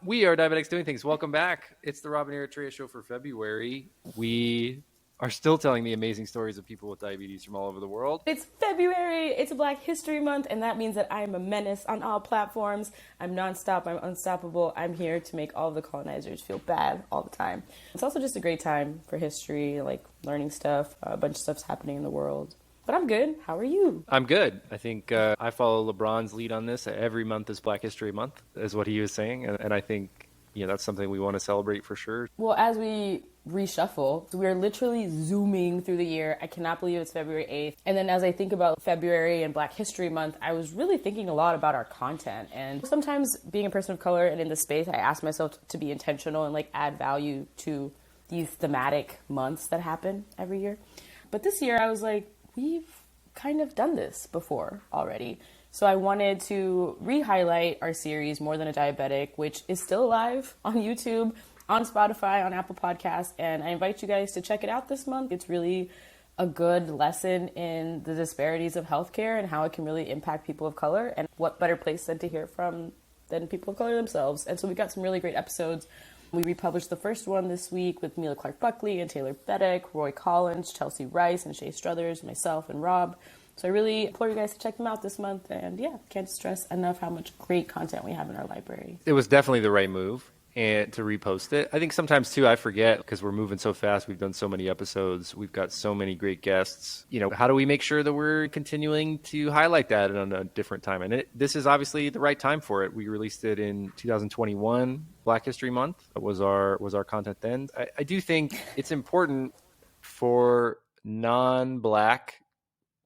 We are Diabetics Doing Things. Welcome back. It's the Rob and Eritrea show for February. We are still telling the amazing stories of people with diabetes from all over the world. It's February, it's a Black History Month, and that means that I'm a menace on all platforms. I'm nonstop, I'm unstoppable. I'm here to make all the colonizers feel bad all the time. It's also just a great time for history, like learning stuff. A bunch of stuff's happening in the world. But I'm good. How are you? I'm good. I think I follow LeBron's lead on this. Every month is Black History Month, is what he was saying. And I think, that's something we want to celebrate for sure. Well, as we reshuffle, we're literally zooming through the year. I cannot believe it's February 8th. And then as I think about February and Black History Month, I was really thinking a lot about our content. And sometimes being a person of color and in this space, I ask myself to be intentional and add value to these thematic months that happen every year. But this year I was like, we've kind of done this before already. So I wanted to re-highlight our series, More Than a Diabetic, which is still alive on YouTube, on Spotify, on Apple Podcasts, and I invite you guys to check it out this month. It's really a good lesson in the disparities of healthcare and how it can really impact people of color, and what better place than to hear from than people of color themselves. And so we got some really great episodes. We republished the first one this week with Mila Clark-Buckley and Taylor Bedeck, Roy Collins, Chelsea Rice, and Shay Struthers, myself, and Rob. So I really implore you guys to check them out this month. And can't stress enough how much great content we have in our library. It was definitely the right move and to repost it. I think sometimes too, I forget because we're moving so fast. We've done so many episodes. We've got so many great guests. How do we make sure that we're continuing to highlight that on a different time? And this is obviously the right time for it. We released it in 2021, Black History Month was our content then. I do think it's important for non-Black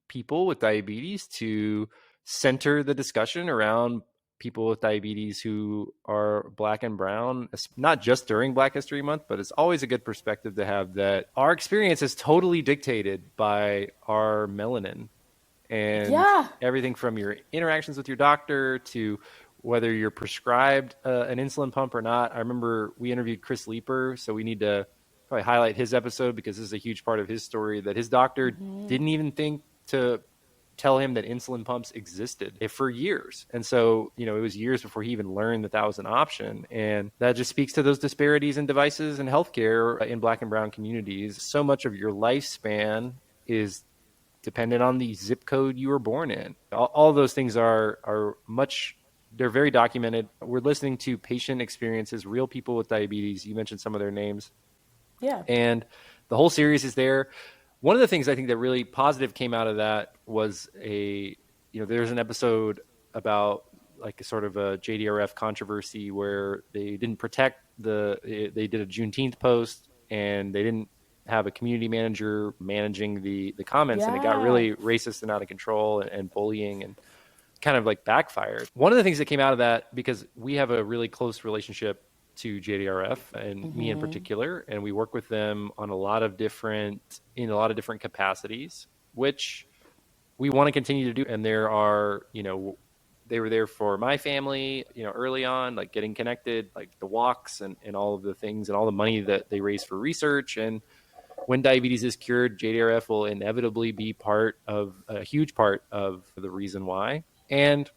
people with diabetes to center the discussion around people with diabetes who are Black and brown, not just during Black History Month, but it's always a good perspective to have that our experience is totally dictated by our melanin and everything from your interactions with your doctor to whether you're prescribed an insulin pump or not. I remember we interviewed Chris Leeper, so we need to probably highlight his episode because this is a huge part of his story, that his doctor didn't even think to tell him that insulin pumps existed for years. And so, it was years before he even learned that was an option. And that just speaks to those disparities in devices and healthcare in Black and brown communities. So much of your lifespan is dependent on the zip code you were born in. All those things are they're very documented. We're listening to patient experiences, real people with diabetes. You mentioned some of their names. Yeah. And the whole series is there. One of the things I think that really positive came out of that was there's an episode about a sort of a JDRF controversy where they didn't protect they did a Juneteenth post and they didn't have a community manager managing the comments, and it got really racist and out of control and bullying and kind of backfired. One of the things that came out of that, because we have a really close relationship to JDRF and me in particular, and we work with them on in a lot of different capacities, which we want to continue to do. And there are, they were there for my family, early on, getting connected, the walks and all of the things and all the money that they raise for research. And when diabetes is cured, JDRF will inevitably be a huge part of the reason why. And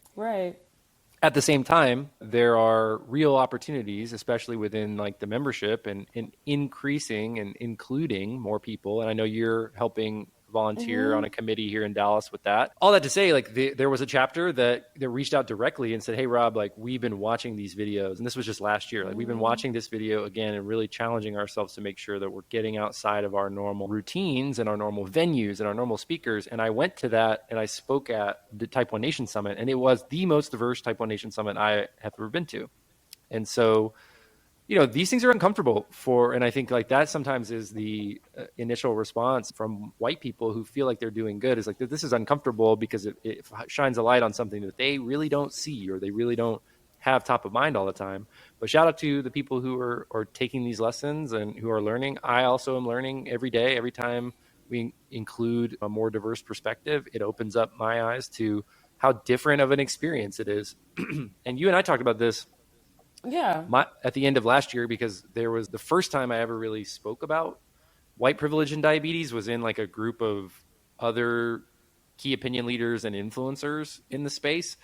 at the same time, there are real opportunities, especially within the membership and increasing and including more people. And I know you're helping volunteer on a committee here in Dallas with that. All that to say, there was a chapter that reached out directly and said, hey, Rob, we've been watching these videos. And this was just last year. We've been watching this video again and really challenging ourselves to make sure that we're getting outside of our normal routines and our normal venues and our normal speakers. And I went to that and I spoke at the Type 1 Nation Summit, and it was the most diverse Type 1 Nation Summit I have ever been to. And so, these things are uncomfortable and I think that sometimes is the initial response from white people who feel like they're doing good, is this is uncomfortable because it shines a light on something that they really don't see or they really don't have top of mind all the time. But shout out to the people who are taking these lessons and who are learning. I also am learning every day. Every time we include a more diverse perspective, it opens up my eyes to how different of an experience it is. And you and I talked about this at the end of last year, because there was the first time I ever really spoke about white privilege and diabetes was in a group of other key opinion leaders and influencers in the space.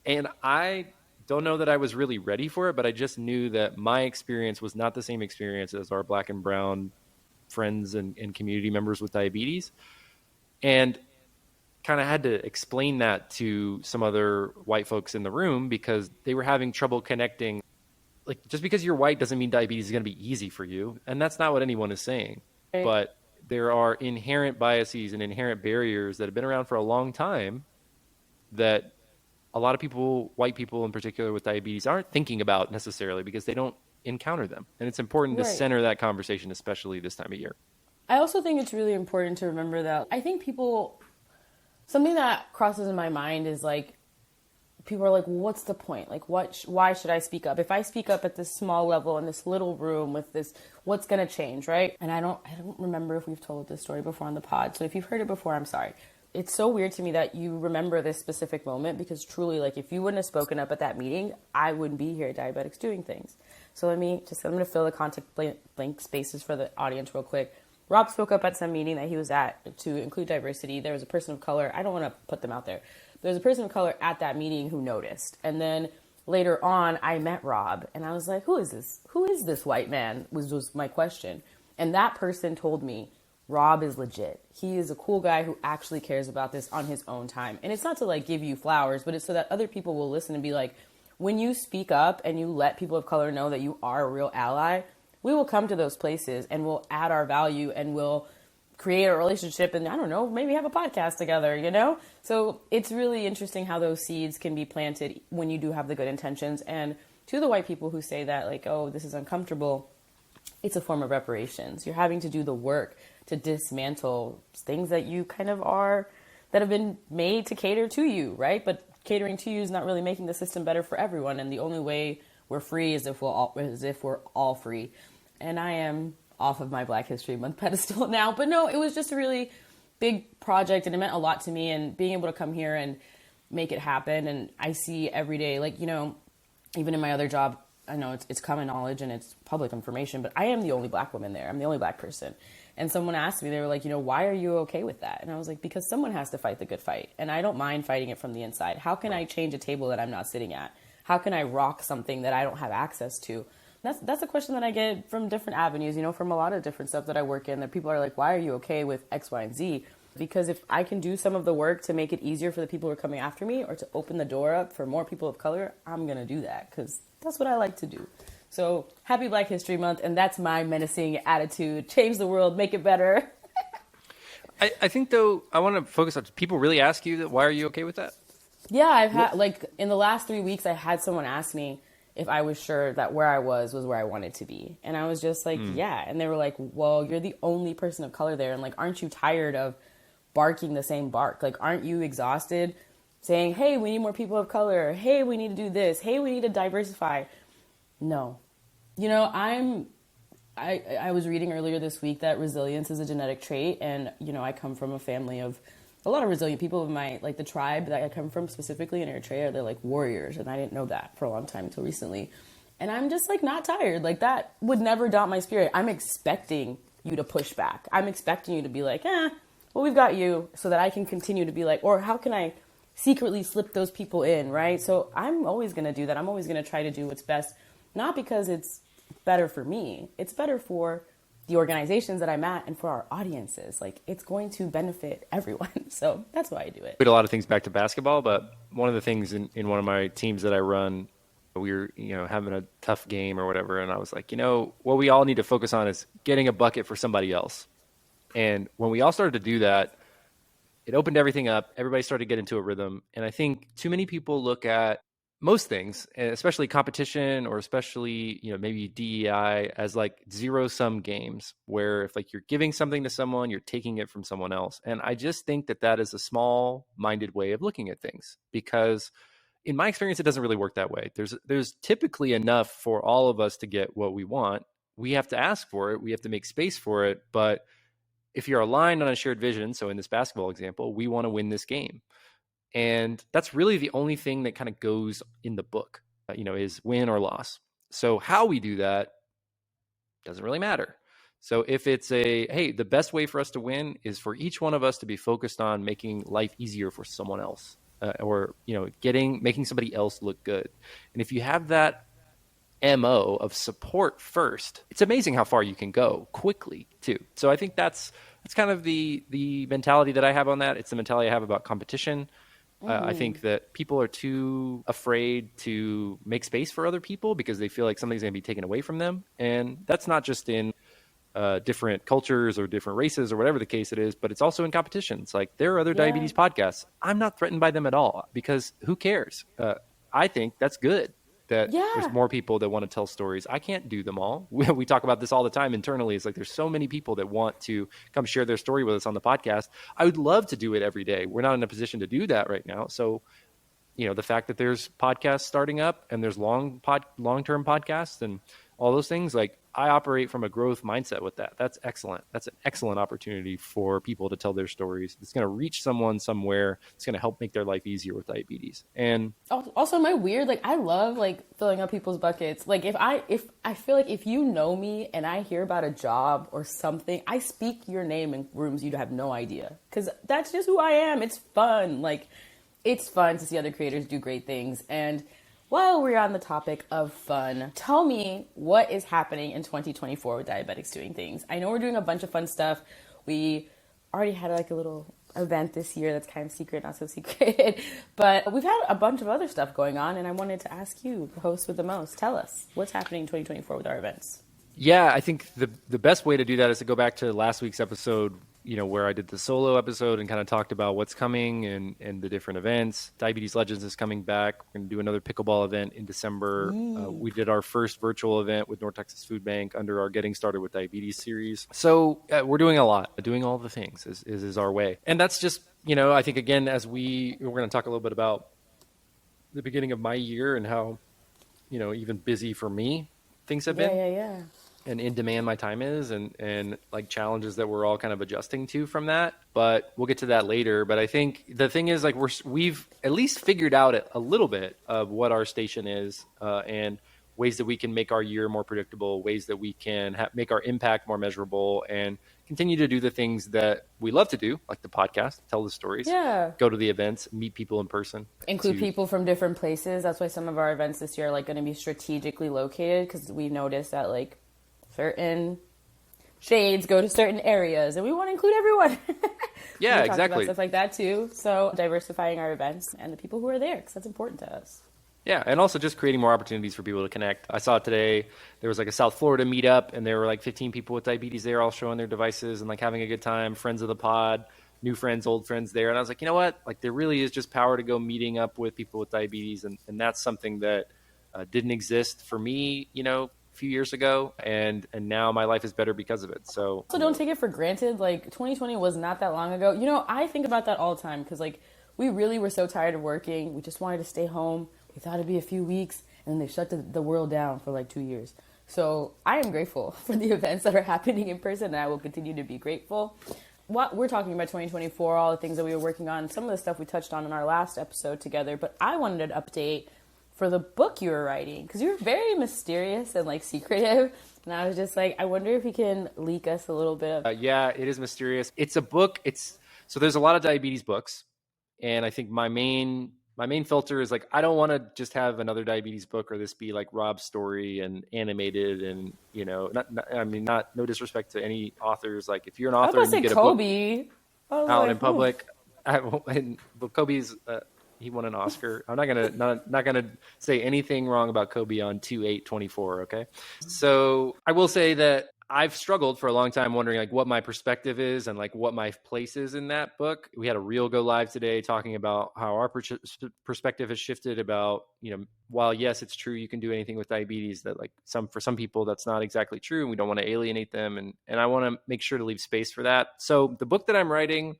And I don't know that I was really ready for it, but I just knew that my experience was not the same experience as our black and brown friends and community members with diabetes. And kind of had to explain that to some other white folks in the room because they were having trouble connecting. Like, just because you're white doesn't mean diabetes is going to be easy for you. And that's not what anyone is saying. Right. But there are inherent biases and inherent barriers that have been around for a long time that a lot of people, white people in particular with diabetes, aren't thinking about necessarily because they don't encounter them. And it's important to Right. center that conversation, especially this time of year. I also think it's really important to remember that I think people, something that crosses in my mind is like, people are like, well, what's the point? Like, why should I speak up? If I speak up at this small level in this little room with this, what's going to change, right? And I don't remember if we've told this story before on the pod. So if you've heard it before, I'm sorry. It's so weird to me that you remember this specific moment because truly, like, if you wouldn't have spoken up at that meeting, I wouldn't be here at Diabetics Doing Things. So I'm going to fill the context blank spaces for the audience real quick. Rob spoke up at some meeting that he was at to include diversity. There was a person of color. I don't want to put them out there. There was a person of color at that meeting who noticed. And then later on, I met Rob. And I was like, who is this? Who is this white man? Was my question. And that person told me, Rob is legit. He is a cool guy who actually cares about this on his own time. And it's not to like give you flowers, but it's so that other people will listen and be like, when you speak up and you let people of color know that you are a real ally, we will come to those places and we'll add our value and we'll create a relationship and I don't know, maybe have a podcast together, you know? So it's really interesting how those seeds can be planted when you do have the good intentions. And to the white people who say that like, oh, this is uncomfortable, it's a form of reparations. You're having to do the work to dismantle things that you kind of are, that have been made to cater to you, right? But catering to you is not really making the system better for everyone. And the only way we're free is if we're all free. And I am off of my Black History Month pedestal now. But no, it was just a really big project and it meant a lot to me, and being able to come here and make it happen. And I see every day, like, you know, even in my other job, I know it's common knowledge and it's public information, but I am the only Black woman there. I'm the only Black person. And someone asked me, they were like, you know, why are you okay with that? And I was like, because someone has to fight the good fight. And I don't mind fighting it from the inside. How can I change a table that I'm not sitting at? How can I rock something that I don't have access to? That's a question that I get from different avenues, you know, from a lot of different stuff that I work in, that people are like, why are you okay with X, Y, and Z? Because if I can do some of the work to make it easier for the people who are coming after me or to open the door up for more people of color, I'm going to do that because that's what I like to do. So happy Black History Month. And that's my menacing attitude. Change the world, make it better. I think, though, I want to focus on, people really ask you that, why are you okay with that? Yeah, I've had, like, in the last 3 weeks, I had someone ask me if I was sure that where I was where I wanted to be. And I was just like, yeah. And they were like, well, you're the only person of color there. And like, aren't you tired of barking the same bark? Like, aren't you exhausted saying, hey, we need more people of color. Hey, we need to do this. Hey, we need to diversify. No. You know, I was reading earlier this week that resilience is a genetic trait. And, you know, I come from a family of a lot of resilient people. Of my, like, the tribe that I come from specifically in Eritrea, they're like warriors. And I didn't know that for a long time until recently. And I'm just like not tired. Like, that would never daunt my spirit. I'm expecting you to push back. I'm expecting you to be like, well, we've got you, so that I can continue to be like, or how can I secretly slip those people in, right? So I'm always going to do that. I'm always going to try to do what's best, not because it's better for me. It's better for the organizations that I'm at and for our audiences. Like, it's going to benefit everyone. So that's why I do it. Put a lot of things back to basketball, but one of the things in one of my teams that I run, we were, you know, having a tough game or whatever. And I was like, you know, what we all need to focus on is getting a bucket for somebody else. And when we all started to do that, it opened everything up. Everybody started to get into a rhythm. And I think too many people look at most things, especially competition or especially, you know, maybe DEI, as like zero-sum games where if like you're giving something to someone, you're taking it from someone else. And I just think that that is a small-minded way of looking at things, because in my experience, it doesn't really work that way. There's typically enough for all of us to get what we want. We have to ask for it. We have to make space for it. But if you're aligned on a shared vision, so in this basketball example, we want to win this game. And that's really the only thing that kind of goes in the book, you know, is win or loss. So how we do that doesn't really matter. So if it's hey, the best way for us to win is for each one of us to be focused on making life easier for someone else. or, making somebody else look good. And if you have that MO of support first, it's amazing how far you can go quickly too. So I think that's kind of the mentality that I have on that. It's the mentality I have about competition. I think that people are too afraid to make space for other people because they feel like something's going to be taken away from them. And that's not just in different cultures or different races or whatever the case it is, but it's also in competitions. Like there are other Yeah. diabetes podcasts. I'm not threatened by them at all because who cares? I think that's good that there's Yeah. more people that want to tell stories. I can't do them all. We talk about this all the time internally. It's like there's so many people that want to come share their story with us on the podcast. I would love to do it every day. We're not in a position to do that right now. So, the fact that there's podcasts starting up and there's long-term podcasts and all those things, like I operate from a growth mindset with that. That's excellent. That's an excellent opportunity for people to tell their stories. It's going to reach someone somewhere. It's going to help make their life easier with diabetes. And Also, am I weird? Like, I love like filling up people's buckets. Like, if I feel like if you know me and I hear about a job or something, I speak your name in rooms you'd have no idea, because that's just who I am. It's fun. Like, it's fun to see other creators do great things. And while we're on the topic of fun, tell me what is happening in 2024 with Diabetics Doing Things. I know we're doing a bunch of fun stuff. We already had like a little event this year that's kind of secret, not so secret, but we've had a bunch of other stuff going on, and I wanted to ask you, the host with the most, tell us what's happening in 2024 with our events. yeah, I think the best way to do that is to go back to last week's episode, where I did the solo episode and kind of talked about what's coming and the different events. Diabetes Legends is coming back. We're going to do another pickleball event in December. We did our first virtual event with North Texas Food Bank under our Getting Started with Diabetes series. So we're doing a lot. Doing all the things is our way. And that's just, I think, again, as we're going to talk a little bit about the beginning of my year and how, even busy for me things have been. Yeah. And in demand my time is, and like challenges that we're all kind of adjusting to from that. But we'll get to that later. But I think the thing is, like, we've at least figured out a little bit of what our station is, and ways that we can make our year more predictable, ways that we can make our impact more measurable, and continue to do the things that we love to do, like the podcast, tell the stories, go to the events, meet people in person, Include people from different places. That's why some of our events this year are like going to be strategically located, because we noticed that like certain shades go to certain areas, and we want to include everyone. Yeah, we exactly. about stuff like that too. So diversifying our events and the people who are there, because that's important to us. Yeah, and also just creating more opportunities for people to connect. I saw today there was like a South Florida meetup, and there were like 15 people with diabetes there, all showing their devices and like having a good time. Friends of the pod, new friends, old friends there. And I was like, you know what? Like there really is just power to go meeting up with people with diabetes, and that's something that didn't exist for me, a few years ago, and now my life is better because of it. So don't take it for granted. Like 2020 was not that long ago. I think about that all the time, because like we really were so tired of working. We just wanted to stay home. We thought it'd be a few weeks, and then they shut the world down for like 2 years. So I am grateful for the events that are happening in person, and I will continue to be grateful. What we're talking about 2024, all the things that we were working on, some of the stuff we touched on in our last episode together, but I wanted an update for the book you were writing, because you were very mysterious and like secretive, and I was just like, I wonder if you can leak us a little bit of yeah, it is mysterious. It's a book. So there's a lot of diabetes books, and I think my main filter is like, I don't want to just have another diabetes book or this be like Rob's story and animated, and not no disrespect to any authors. Like if you're an author and you get Kobe. a book out in public, but Kobe's he won an Oscar. I'm not gonna say anything wrong about Kobe on 2/8/24. Okay, so I will say that I've struggled for a long time wondering like what my perspective is and like what my place is in that book. We had a reel go live today talking about how our perspective has shifted about, while yes, it's true you can do anything with diabetes, that like for some people that's not exactly true, and we don't want to alienate them, and I want to make sure to leave space for that. So the book that I'm writing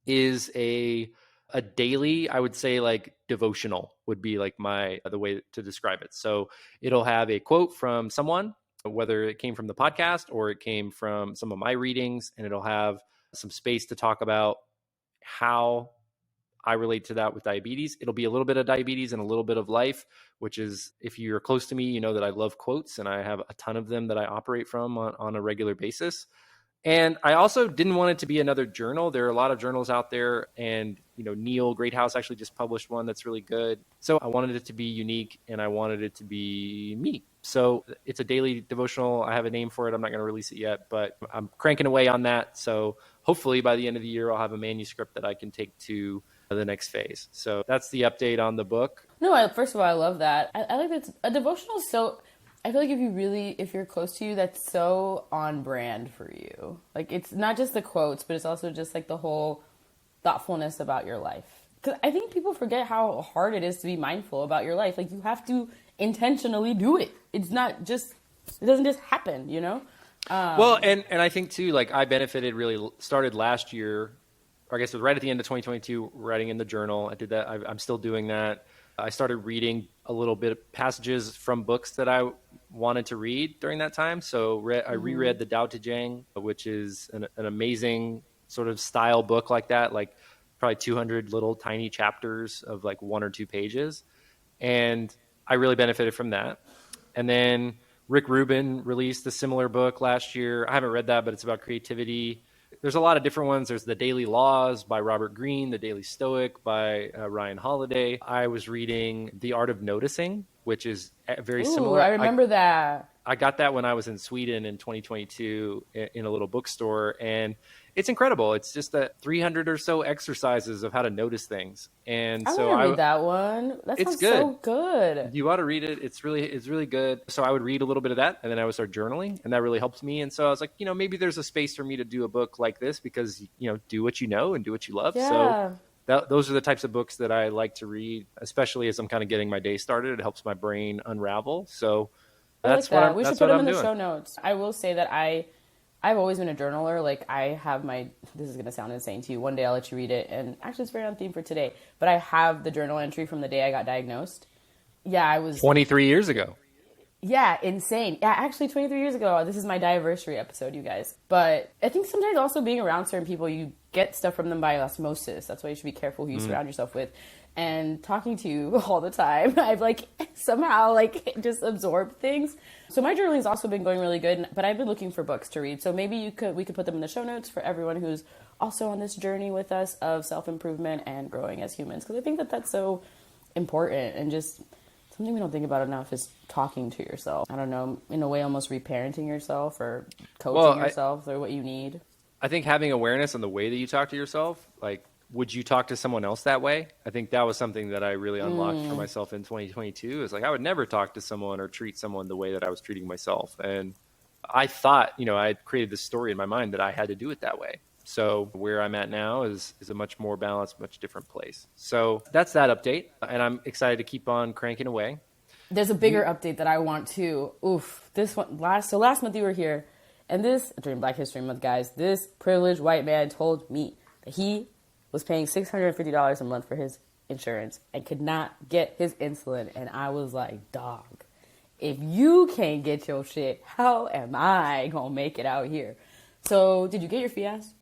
is a daily, I would say, like devotional would be like the way to describe it. So it'll have a quote from someone, whether it came from the podcast or it came from some of my readings, and it'll have some space to talk about how I relate to that with diabetes. It'll be a little bit of diabetes and a little bit of life, which is, if you're close to me, you know that I love quotes, and I have a ton of them that I operate from on a regular basis. And I also didn't want it to be another journal. There are a lot of journals out there, and Neil Greathouse actually just published one that's really good. So I wanted it to be unique and I wanted it to be me. So it's a daily devotional. I have a name for it. I'm not going to release it yet, but I'm cranking away on that. So hopefully by the end of the year, I'll have a manuscript that I can take to the next phase. So that's the update on the book. No, first of all, I love that. I like that a devotional is so, I feel like if you're close to you, that's so on brand for you. Like, it's not just the quotes, but it's also just like the whole thoughtfulness about your life. Because I think people forget how hard it is to be mindful about your life. Like, you have to intentionally do it. It's not just, it doesn't just happen, Well, and I think too, like I benefited really started last year, or I guess it was right at the end of 2022, writing in the journal. I did that. I'm still doing that. I started reading a little bit of passages from books that I wanted to read during that time. So I reread the Tao Te Ching, which is an amazing sort of style book like that, like probably 200 little tiny chapters of like 1 or 2 pages. And I really benefited from that. And then Rick Rubin released a similar book last year. I haven't read that, but it's about creativity. There's a lot of different ones. There's The Daily Laws by Robert Greene, The Daily Stoic by Ryan Holiday. I was reading The Art of Noticing, which is very similar. I remember that. I got that when I was in Sweden in 2022 in a little bookstore, and it's incredible. It's just that 300 or so exercises of how to notice things. And I so want to read that one. That sounds so good. You ought to read it. It's really good. So I would read a little bit of that, and then I would start journaling, and that really helps me. And so I was like, maybe there's a space for me to do a book like this because, do what you know and do what you love. Yeah. So those are the types of books that I like to read, especially as I'm kind of getting my day started. It helps my brain unravel. So that's I like that. what We should put them in the show notes. I will say that I've always been a journaler. Like, I have this is going to sound insane to you. One day I'll let you read it. And actually, it's very on theme for today. But I have the journal entry from the day I got diagnosed. Yeah, I was 23 years ago. Yeah, insane. Yeah, actually 23 years ago. This is my Diversity episode, you guys. But I think sometimes also being around certain people, you get stuff from them by osmosis. That's why you should be careful who you surround yourself with. And talking to you all the time, I've somehow just absorbed things. So my journaling has also been going really good, but I've been looking for books to read. So maybe we could put them in the show notes for everyone who's also on this journey with us of self-improvement and growing as humans. Because I think that that's so important, and just something we don't think about enough is talking to yourself. I don't know, in a way almost reparenting yourself or coaching yourself through what you need. I think having awareness on the way that you talk to yourself, would you talk to someone else that way? I think that was something that I really unlocked for myself in 2022. Is I would never talk to someone or treat someone the way that I was treating myself. And I thought, I had created this story in my mind that I had to do it that way. So where I'm at now is a much more balanced, much different place. So that's that update. And I'm excited to keep on cranking away. There's a bigger update that I want to. This one, last month you were here. And during Black History Month, guys, this privileged white man told me that he was paying $650 a month for his insurance and could not get his insulin. And I was like, dog, if you can't get your shit, how am I going to make it out here? So did you get your Fias?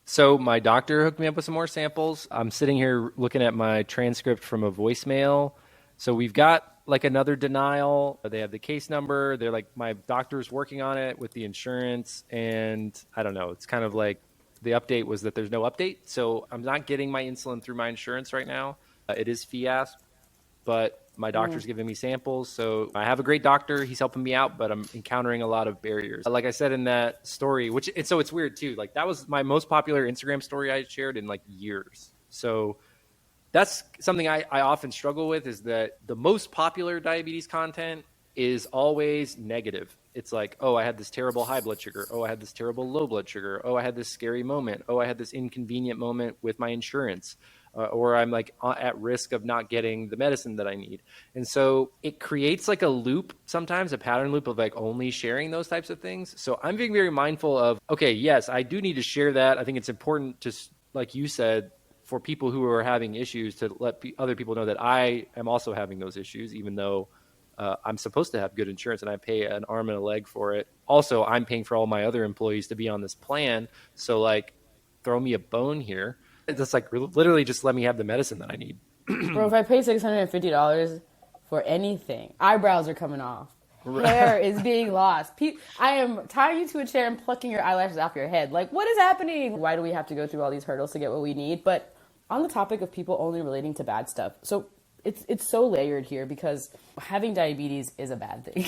So my doctor hooked me up with some more samples. I'm sitting here looking at my transcript from a voicemail. So we've got another denial. They have the case number. They're my doctor's working on it with the insurance. And I don't know. It's kind of the update was that there's no update. So I'm not getting my insulin through my insurance right now. It is Fias, but my doctor's giving me samples. So I have a great doctor. He's helping me out, but I'm encountering a lot of barriers. Like I said in that story, so it's weird too. That was my most popular Instagram story I shared in years. So that's something I often struggle with, is that the most popular diabetes content is always negative. It's oh, I had this terrible high blood sugar. Oh, I had this terrible low blood sugar. Oh, I had this scary moment. Oh, I had this inconvenient moment with my insurance. Or I'm at risk of not getting the medicine that I need. And so it creates a loop, sometimes a pattern loop of only sharing those types of things. So I'm being very mindful of, okay, yes, I do need to share that. I think it's important to, like you said, for people who are having issues to let other people know that I am also having those issues, even though I'm supposed to have good insurance and I pay an arm and a leg for it. Also, I'm paying for all my other employees to be on this plan. So throw me a bone here. It's literally just let me have the medicine that I need. Bro, if I pay $650 for anything, eyebrows are coming off. Hair is being lost. I am tying you to a chair and plucking your eyelashes off your head. What is happening? Why do we have to go through all these hurdles to get what we need? But On the topic of people only relating to bad stuff, so it's so layered here because having diabetes is a bad thing.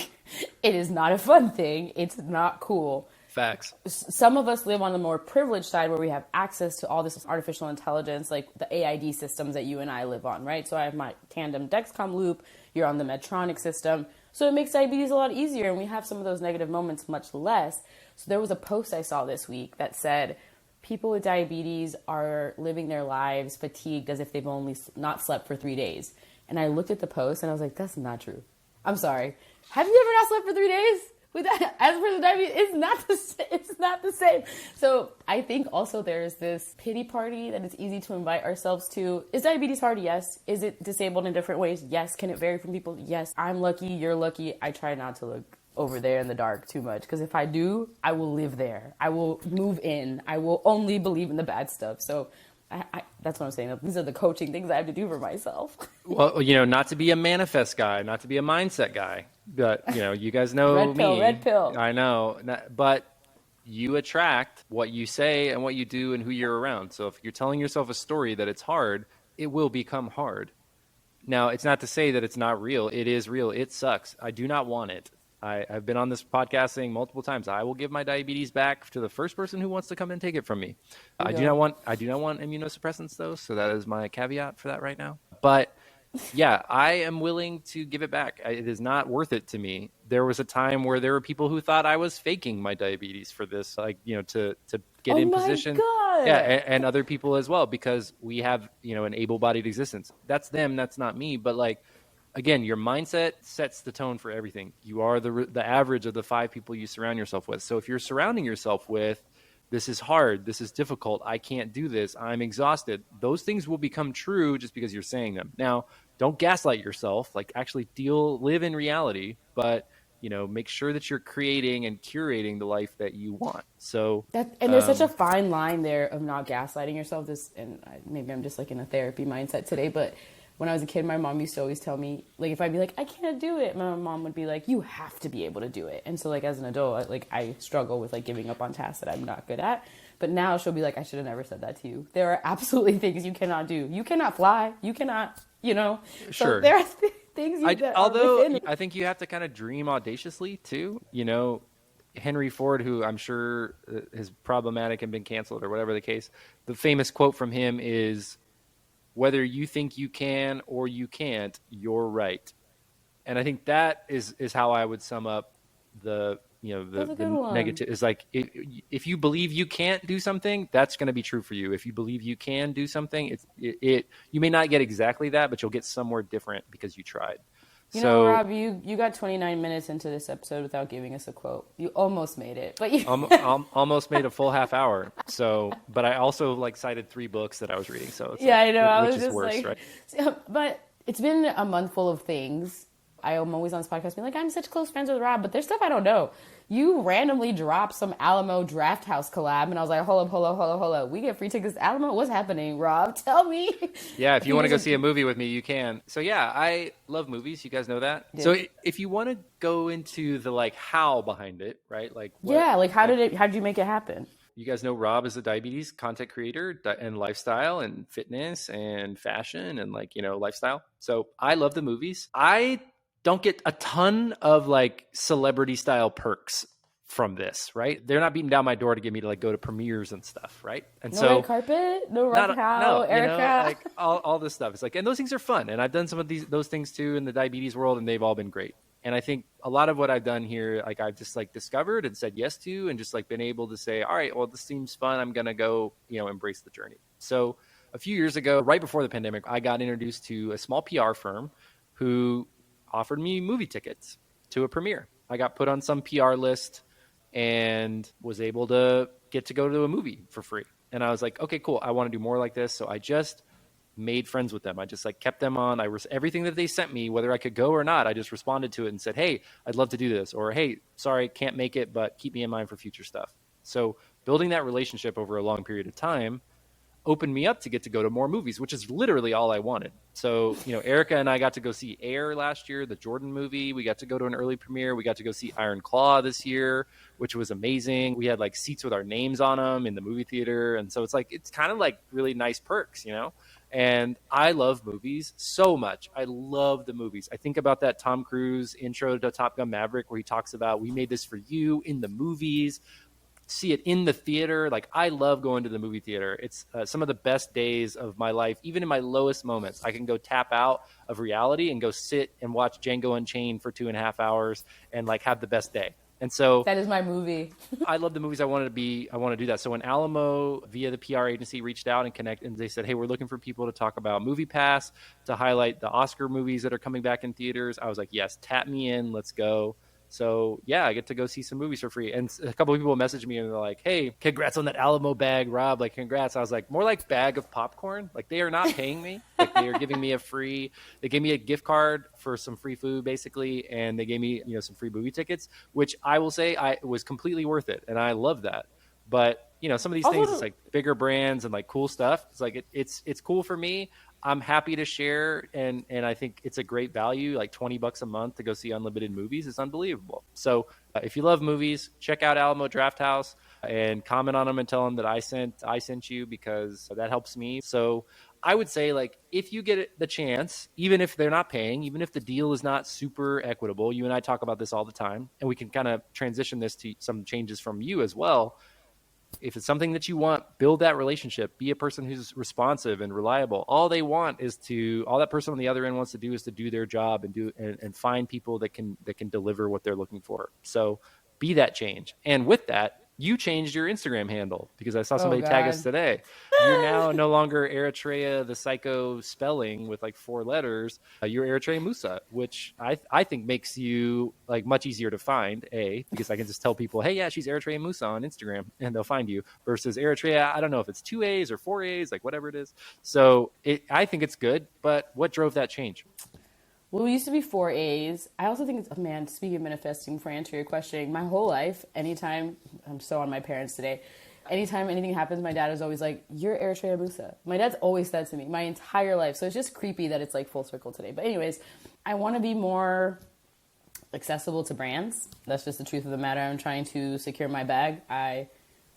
It is not a fun thing. It's not cool. Facts. Some of us live on the more privileged side where we have access to all this artificial intelligence, like the AID systems that you and I live on, right? So I have my tandem Dexcom loop, you're on the Medtronic system. So it makes diabetes a lot easier, and we have some of those negative moments much less. So there was a post I saw this week that said, people with diabetes are living their lives fatigued as if they've only not slept for 3 days. And I looked at the post and I was like, that's not true. I'm sorry. Have you ever not slept for 3 days? With that, as for the diabetes, it's not the same. So I think also there's this pity party that it's easy to invite ourselves to. Is diabetes hard? Yes. Is it disabled in different ways? Yes. Can it vary from people? Yes. I'm lucky. You're lucky. I try not to look over there in the dark too much, because if I do, I will live there. I will move in. I will only believe in the bad stuff. So that's what I'm saying. These are the coaching things I have to do for myself. Well, not to be a manifest guy, not to be a mindset guy, but you guys know Red pill. I know, but you attract what you say and what you do and who you're around. So if you're telling yourself a story that it's hard, it will become hard. Now, it's not to say that it's not real. It is real. It sucks. I do not want it. I've been on this podcast saying multiple times, I will give my diabetes back to the first person who wants to come and take it from me. I do not want immunosuppressants though. So that is my caveat for that right now. But yeah, I am willing to give it back. It is not worth it to me. There was a time where there were people who thought I was faking my diabetes for this, to get in position. God. Yeah. And other people as well, because we have, an able-bodied existence. That's them. That's not me. But again, your mindset sets the tone for everything. You are the average of the 5 people you surround yourself with. So if you're surrounding yourself with, this is hard, this is difficult, I can't do this, I'm exhausted, those things will become true just because you're saying them. Now, don't gaslight yourself, actually live in reality, but make sure that you're creating and curating the life that you want. So there's such a fine line there of not gaslighting yourself. Maybe I'm just in a therapy mindset today, but when I was a kid, my mom used to always tell me, if I'd be like, I can't do it, my mom would be like, you have to be able to do it. And so, as an adult, I struggle with, giving up on tasks that I'm not good at. But now she'll be like, I should have never said that to you. There are absolutely things you cannot do. You cannot fly. You cannot, Sure. So there are things although I think you have to kind of dream audaciously, too. Henry Ford, who I'm sure is problematic and been canceled or whatever the case, the famous quote from him is, whether you think you can or you can't, you're right. And I think that is how I would sum up the negative. Is if you believe you can't do something, that's going to be true for you. If you believe you can do something, you may not get exactly that, but you'll get somewhere different because you tried. Rob, you got 29 minutes into this episode without giving us a quote. You almost made it, but you almost made a full half hour. So, but I also cited 3 books that I was reading. So it's I know. I was just worse, right? But it's been a month full of things. I'm always on this podcast being I'm such close friends with Rob, but there's stuff I don't know. You randomly dropped some Alamo Draft House collab, and I was like, hold up. We get free tickets to Alamo? What's happening, Rob? Tell me. Yeah, if you want to go see a movie with me, you can. So yeah, I love movies. You guys know that. Yeah. So if you want to go into the how behind it, right? How did you make it happen? You guys know Rob is a diabetes content creator and lifestyle and fitness and fashion and lifestyle. So I love the movies. I don't get a ton of celebrity style perks from this, right? They're not beating down my door to get me to go to premieres and stuff, right? And no red carpet, no rock cow, Erica, all this stuff. It's and those things are fun, and I've done some of those things too in the diabetes world, and they've all been great. And I think a lot of what I've done here, I've just discovered and said yes to, and just been able to say, all right, well, this seems fun. I'm gonna go, embrace the journey. So a few years ago, right before the pandemic, I got introduced to a small PR firm who offered me movie tickets to a premiere. I got put on some PR list and was able to get to go to a movie for free. And I was like, okay, cool. I want to do more like this. So I just made friends with them. I just kept them on. Everything that they sent me, whether I could go or not, I just responded to it and said, hey, I'd love to do this. Or, hey, sorry, can't make it, but keep me in mind for future stuff. So building that relationship over a long period of time opened me up to get to go to more movies, which is literally all I wanted. So, Erica and I got to go see Air last year, the Jordan movie. We got to go to an early premiere. We got to go see Iron Claw this year, which was amazing. We had like seats with our names on them in the movie theater. And so it's kind of like really nice perks, And I love movies so much. I love the movies. I think about that Tom Cruise intro to Top Gun Maverick where he talks about, we made this for you in the movies, see it in the theater. Like, I love going to the movie theater. It's some of the best days of my life. Even in my lowest moments, I can go tap out of reality and go sit and watch Django Unchained for 2.5 hours and like have the best day. And so that is my movie. I love the movies. I want to do that. So when Alamo via the PR agency reached out and they said, hey, we're looking for people to talk about Movie Pass to highlight the Oscar movies that are coming back in theaters. I was like, yes, tap me in. Let's go. So yeah, I get to go see some movies for free. And a couple of people messaged me and they're like, hey, congrats on that Alamo bag, Rob. Like, congrats. I was like, more like bag of popcorn. Like, they are not paying me. Like, they are giving me they gave me a gift card for some free food basically. And they gave me, some free movie tickets, which I will say it was completely worth it. And I love that. But, some of these things, it's like bigger brands and like cool stuff. It's like, it's cool for me. I'm happy to share, and I think it's a great value, like $20 a month to go see unlimited movies. It's unbelievable. So if you love movies, check out Alamo Drafthouse and comment on them and tell them that I sent you, because that helps me. So I would say, like, if you get the chance, even if they're not paying, even if the deal is not super equitable, you and I talk about this all the time, and we can kind of transition this to some changes from you as well. If it's something that you want, build that relationship. Be a person who's responsive and reliable. All that person on the other end wants to do is to do their job and find people that can deliver what they're looking for. So be that change. And with that, you changed your Instagram handle, because I saw somebody tag us today. You're now no longer Eritrea, the psycho spelling with like 4 letters. You're Eritrea Musa, which I think makes you like much easier to find, because I can just tell people, hey, yeah, she's Eritrea Musa on Instagram, and they'll find you, versus Eritrea. I don't know if it's 2 A's or 4 A's, like whatever it is. So I think it's good, but what drove that change? Well, we used to be 4 A's. I also think speaking of manifesting, for answer your question, my whole life, anytime, I'm so on my parents today, anytime anything happens, my dad is always like, you're Eritrea Musa. My dad's always said to me my entire life. So it's just creepy that it's like full circle today. But anyways, I want to be more accessible to brands. That's just the truth of the matter. I'm trying to secure my bag. I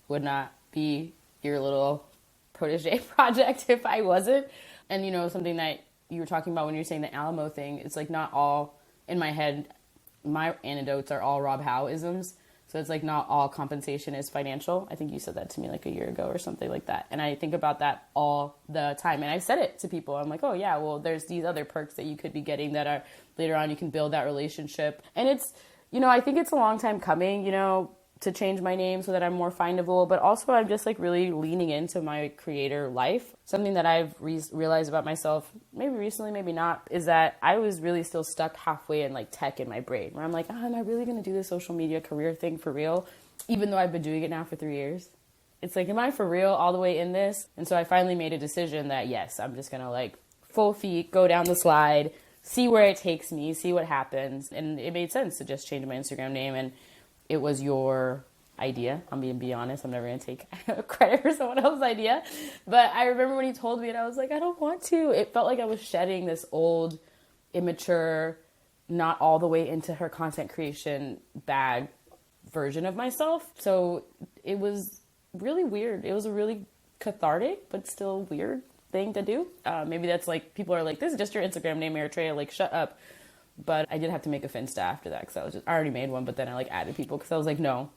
would not be your little protege project if I wasn't. And something that you were talking about when you were saying the Alamo thing, it's like not all, in my head, my anecdotes are all Rob Howe-isms. So it's like not all compensation is financial. I think you said that to me like a year ago or something like that. And I think about that all the time. And I've said it to people. I'm like, oh yeah, well, there's these other perks that you could be getting that are later on, you can build that relationship. And it's, I think it's a long time coming, to change my name so that I'm more findable, but also I'm just like really leaning into my creator life. Something that I've realized about myself, maybe recently, maybe not, is that I was really still stuck halfway in like tech in my brain, where I'm like, am I really going to do this social media career thing for real? Even though I've been doing it now for 3 years. It's like, am I for real all the way in this? And so I finally made a decision that yes, I'm just going to like full feet, go down the slide, see where it takes me, see what happens. And it made sense to just change my Instagram name, and it was your idea. I'm being honest. I'm never going to take credit for someone else's idea. But I remember when he told me, and I was like, I don't want to. It felt like I was shedding this old, immature, not all the way into her content creation bag version of myself. So it was really weird. It was a really cathartic, but still weird thing to do. Maybe that's like, people are like, this is just your Instagram name, Eritrea, like, shut up. But I did have to make a Finsta after that, because I already made one, but then I like added people, because I was like, no,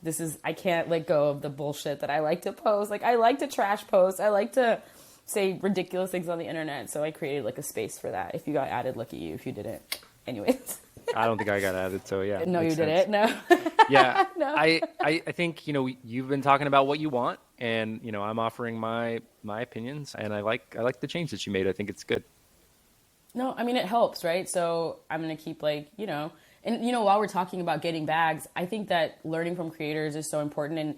I can't let go of the bullshit that I like to post. Like, I like to trash post. I like to say ridiculous things on the internet. So I created like a space for that. If you got added, lucky you. If you didn't, anyways. I don't think I got added, so yeah. No, you didn't. No. Yeah. No. I think, you've been talking about what you want, and, I'm offering my opinions, and I like the change that you made. I think it's good. No, I mean, it helps, right? So I'm going to keep like, while we're talking about getting bags, I think that learning from creators is so important. And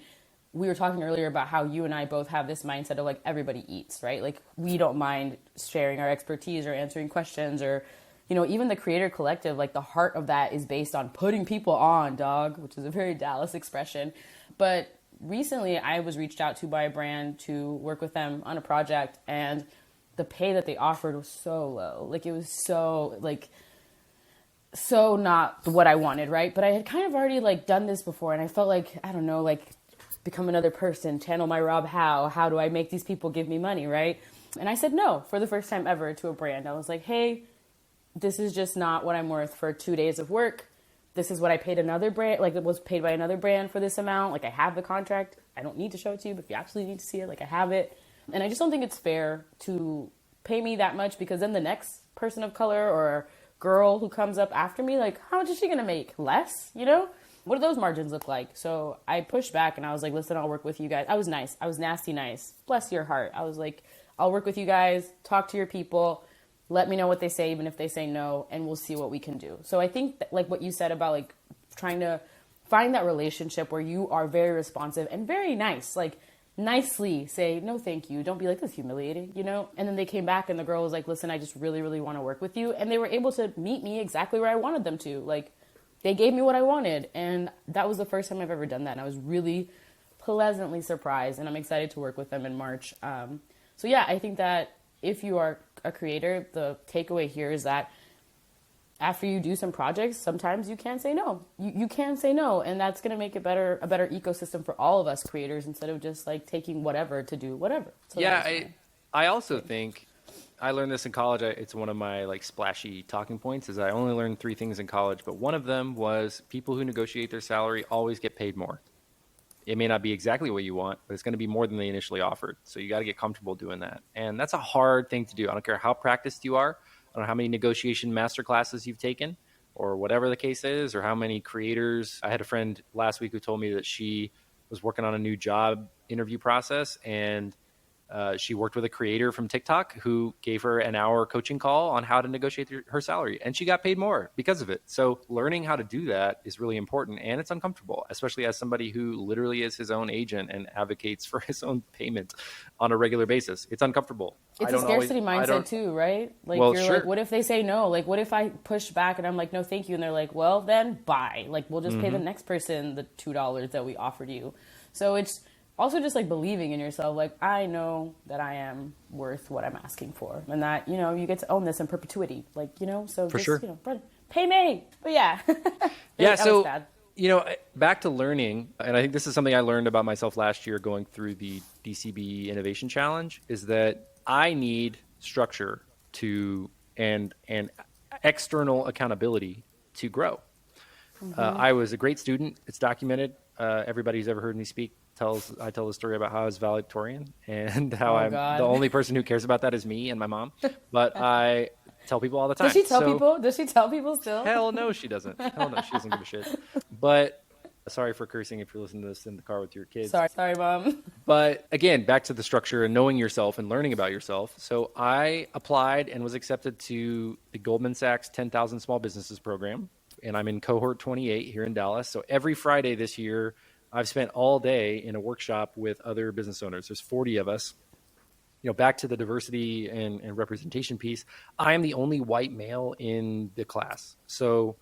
we were talking earlier about how you and I both have this mindset of like, everybody eats, right? Like, we don't mind sharing our expertise or answering questions, or, even the creator collective, like the heart of that is based on putting people on, dog, which is a very Dallas expression. But recently I was reached out to by a brand to work with them on a project, and the pay that they offered was so low. Like, it was so, like, so not what I wanted, right? But I had kind of already, like, done this before, and I felt like, I don't know, like, become another person, channel my Rob Howe. How do I make these people give me money, right? And I said no for the first time ever to a brand. I was like, hey, this is just not what I'm worth for 2 days of work. This is what I paid another brand, like, it was paid by another brand for this amount. Like, I have the contract. I don't need to show it to you, but if you actually need to see it, like, I have it. And I just don't think it's fair to pay me that much, because then the next person of color or girl who comes up after me, like, how much is she going to make? Less, you know? What do those margins look like? So I pushed back and I was like, listen, I'll work with you guys. I was nice. I was nasty nice. Bless your heart. I was like, I'll work with you guys, talk to your people, let me know what they say, even if they say no, and we'll see what we can do. So I think that, like what you said about like trying to find that relationship where you are very responsive and very nice, like nicely say, no, thank you. Don't be like, this is humiliating, you know? And then they came back and the girl was like, listen, I just really, really want to work with you. And they were able to meet me exactly where I wanted them to. Like, they gave me what I wanted. And that was the first time I've ever done that. And I was really pleasantly surprised. And I'm excited to work with them in March. So yeah, I think that if you are a creator, the takeaway here is that after you do some projects, sometimes you can say no. You can say no, and that's going to make it a better ecosystem for all of us creators, instead of just like taking whatever to do whatever. So yeah, I also think I learned this in college. It's one of my like splashy talking points is I only learned 3 things in college, but one of them was people who negotiate their salary always get paid more. It may not be exactly what you want, but it's going to be more than they initially offered. So you got to get comfortable doing that. And that's a hard thing to do. I don't care how practiced you are. I don't know how many negotiation master classes you've taken or whatever the case is, or how many creators. I had a friend last week who told me that she was working on a new job interview process, and she worked with a creator from TikTok who gave her an hour coaching call on how to negotiate her salary, and she got paid more because of it. So learning how to do that is really important, and it's uncomfortable, especially as somebody who literally is his own agent and advocates for his own payment on a regular basis. It's uncomfortable. It's a scarcity mindset too, right? Like, well, you're sure. like, what if they say no? Like, what if I push back and I'm like, no, thank you. And they're like, well, then bye. Like, we'll just pay the next person the $2 that we offered you. So it's also just like believing in yourself. Like, I know that I am worth what I'm asking for, and that, you know, you get to own this in perpetuity. Like, you know, so for just, sure, you know, pay me. But yeah. Yeah. So, you know, back to learning, and I think this is something I learned about myself last year going through the DCB Innovation Challenge, is that I need structure to and external accountability to grow. I was a great student. It's documented. Everybody who's ever heard me speak I tell the story about how I was valedictorian and how the only person who cares about that is me and my mom. But I tell people all the time. Does she tell people? Does she tell people still? Hell no, she doesn't. Hell no, she doesn't give a shit. But sorry for cursing if you're listening to this in the car with your kids. Sorry, Mom. But again, back to the structure and knowing yourself and learning about yourself. So I applied and was accepted to the Goldman Sachs 10,000 Small Businesses program. And I'm in cohort 28 here in Dallas. So every Friday this year, I've spent all day in a workshop with other business owners. There's 40 of us. You know, back to the diversity and representation piece, I am the only white male in the class. So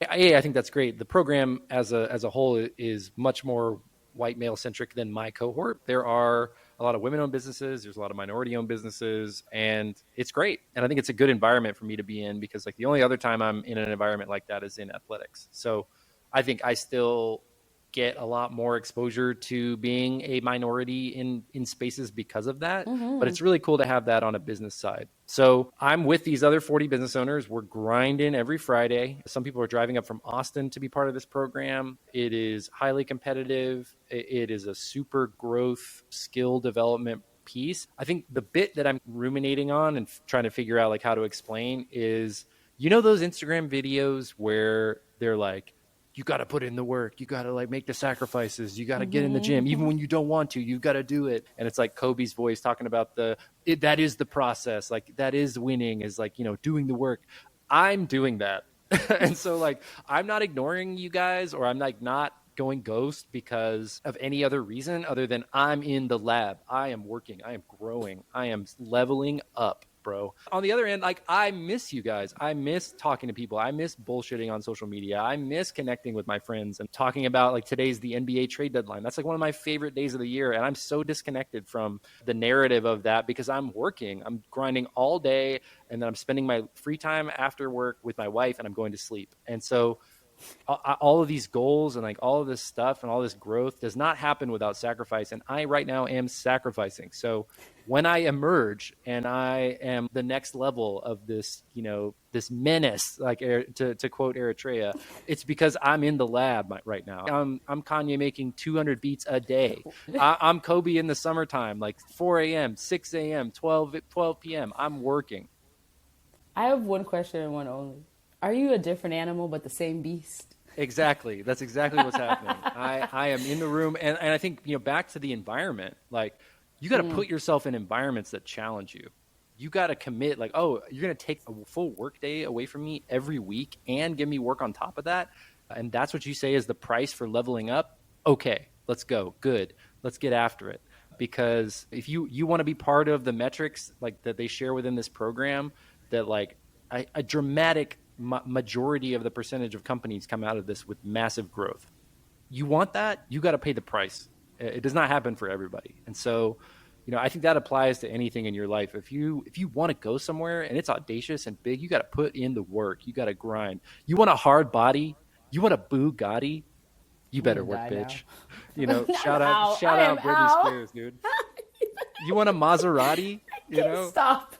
I think that's great. The program as a whole is much more white male centric than my cohort. There are a lot of women-owned businesses. There's a lot of minority-owned businesses, and it's great. And I think it's a good environment for me to be in, because like the only other time I'm in an environment like that is in athletics. So I think I still get a lot more exposure to being a minority in spaces because of that. But it's really cool to have that on a business side. So I'm with these other 40 business owners. We're grinding every Friday. Some people are driving up from Austin to be part of this program. It is highly competitive. It is a super growth skill development piece. I think the bit that I'm ruminating on and trying to figure out like how to explain is, you know, those Instagram videos where they're like, you got to put in the work. You got to like make the sacrifices. You got to get in the gym. Even when you don't want to, you got to do it. And it's like Kobe's voice talking about that is the process. Like that is winning, is like, you know, doing the work. I'm doing that. And so like, I'm not ignoring you guys, or I'm like not going ghost because of any other reason other than I'm in the lab. I am working. I am growing. I am leveling up bro. On the other end, like, I miss you guys. I miss talking to people. I miss bullshitting on social media. I miss connecting with my friends and talking about, like, today's the NBA trade deadline. That's like one of my favorite days of the year. And I'm so disconnected from the narrative of that because I'm working. I'm grinding all day, and then I'm spending my free time after work with my wife, and I'm going to sleep. And so all of these goals and like all of this stuff and all this growth does not happen without sacrifice. And I right now am sacrificing. So when I emerge and I am the next level of this, this menace, like to quote Eritrea, it's because I'm in the lab right now. I'm Kanye making 200 beats a day. I'm Kobe in the summertime, like 4 a.m., 6 a.m., 12 p.m. I'm working. I have one question and one only. Are you a different animal but the same beast? Exactly. That's exactly what's happening. I am in the room, and I think, back to the environment, like, you got to put yourself in environments that challenge you. You got to commit, like, oh, you're going to take a full work day away from me every week and give me work on top of that. And that's what you say is the price for leveling up. Okay, let's go. Good. Let's get after it. Because if you want to be part of the metrics like that they share within this program, that like a dramatic majority of the percentage of companies come out of this with massive growth. You want that, you got to pay the price. It does not happen for everybody. And so, I think that applies to anything in your life. If you want to go somewhere and it's audacious and big, you got to put in the work. You got to grind. You want a hard body, you want a Bugatti, you better work, bitch. Shout out Britney Spears, dude. You want a Maserati, Stop.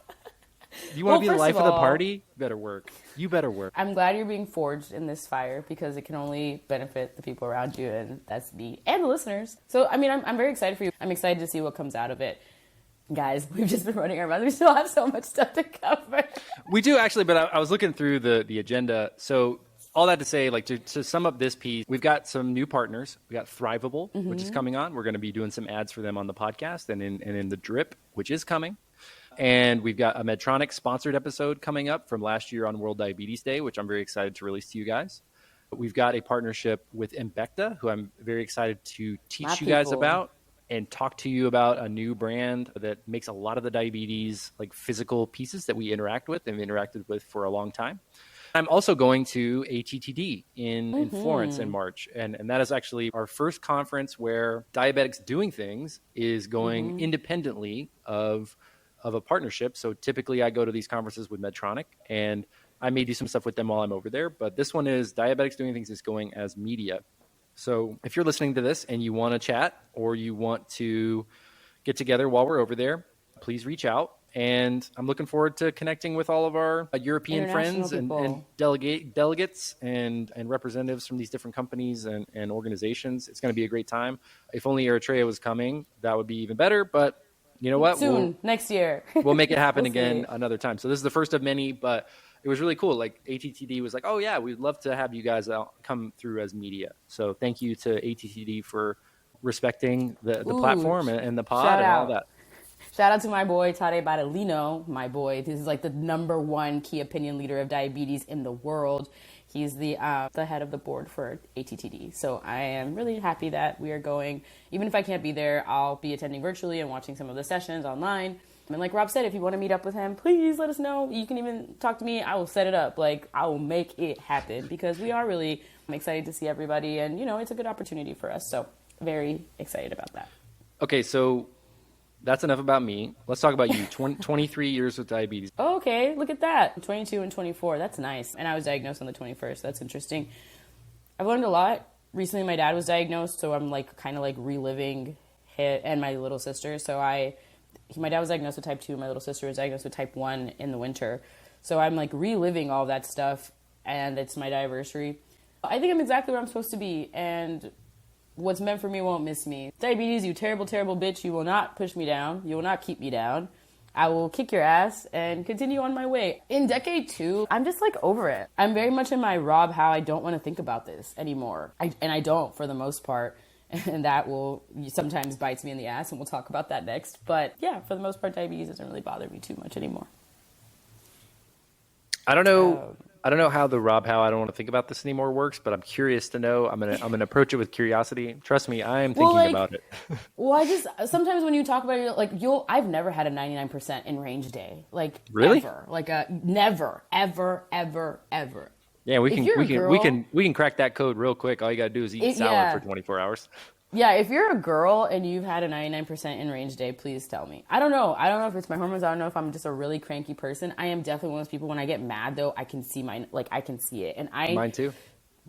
You want to be the life of the party? You better work. You better work. I'm glad you're being forged in this fire because it can only benefit the people around you, and that's me and the listeners. So, I mean, I'm very excited for you. I'm excited to see what comes out of it. Guys, we've just been running our mouths. We still have so much stuff to cover. We do, actually, but I was looking through the agenda. So all that to say, like, to sum up this piece, we've got some new partners. We got Thrivable, which is coming on. We're going to be doing some ads for them on the podcast and in the drip, which is coming. And we've got a Medtronic sponsored episode coming up from last year on World Diabetes Day, which I'm very excited to release to you guys. We've got a partnership with Embecta, who I'm very excited to teach you guys about and talk to you about a new brand that makes a lot of the diabetes, like, physical pieces that we interact with and interacted with for a long time. I'm also going to ATTD in Florence in March. And that is actually our first conference where Diabetics Doing Things is going independently of a partnership. So typically I go to these conferences with Medtronic, and I may do some stuff with them while I'm over there. But this one is Diabetics Doing Things is going as media. So if you're listening to this and you want to chat or you want to get together while we're over there, please reach out. And I'm looking forward to connecting with all of our European friends and delegates and representatives from these different companies and organizations. It's going to be a great time. If only Eritrea was coming, that would be even better. But you know what? Soon, next year. We'll make it happen again another time. So this is the first of many, but it was really cool. Like, ATTD was like, oh yeah, we'd love to have you guys come through as media. So thank you to ATTD for respecting the platform and the pod and all that. Shout out to my boy, Tade Barolino, my boy. This is like the #1 key opinion leader of diabetes in the world. He's the head of the board for ATTD. So I am really happy that we are going. Even if I can't be there, I'll be attending virtually and watching some of the sessions online. And like Rob said, if you want to meet up with him, please let us know. You can even talk to me. I will set it up. Like, I will make it happen because we are really excited to see everybody. And, it's a good opportunity for us. So very excited about that. Okay, so that's enough about me. Let's talk about you. 23 years with diabetes. Oh, okay, look at that. 22 and 24. That's nice. And I was diagnosed on the 21st. That's interesting. I've learned a lot. Recently, my dad was diagnosed, so I'm kind of reliving it, and my little sister. So my dad was diagnosed with type 2. My little sister was diagnosed with type 1 in the winter. So I'm reliving all that stuff, and it's my anniversary. I think I'm exactly where I'm supposed to be, and what's meant for me won't miss me. Diabetes, you terrible, terrible bitch. You will not push me down. You will not keep me down. I will kick your ass and continue on my way. In decade 2, I'm just over it. I'm very much in my Rob how I don't want to think about this anymore. I don't for the most part. And that sometimes bites me in the ass, and we'll talk about that next. But yeah, for the most part, diabetes doesn't really bother me too much anymore. I don't know I don't know how the Rob Howe I don't want to think about this anymore works, but I'm curious to know. I'm gonna approach it with curiosity. Trust me, I am Well, thinking like, about it. well, I just sometimes when you talk about it, like I've never had a 99% in range day, like Really? ever, like a never, ever, ever, ever. Yeah, we If can you're we a can we girl, can we can crack that code real quick. All you gotta do is eat salad for yeah, 24 hours. yeah. If you're a girl and you've had a 99% in range day, please tell me. I don't know. I don't know if it's my hormones. I don't know if I'm just a really cranky person. I am definitely one of those people. When I get mad, though, I can see I can see it, and I Mine too.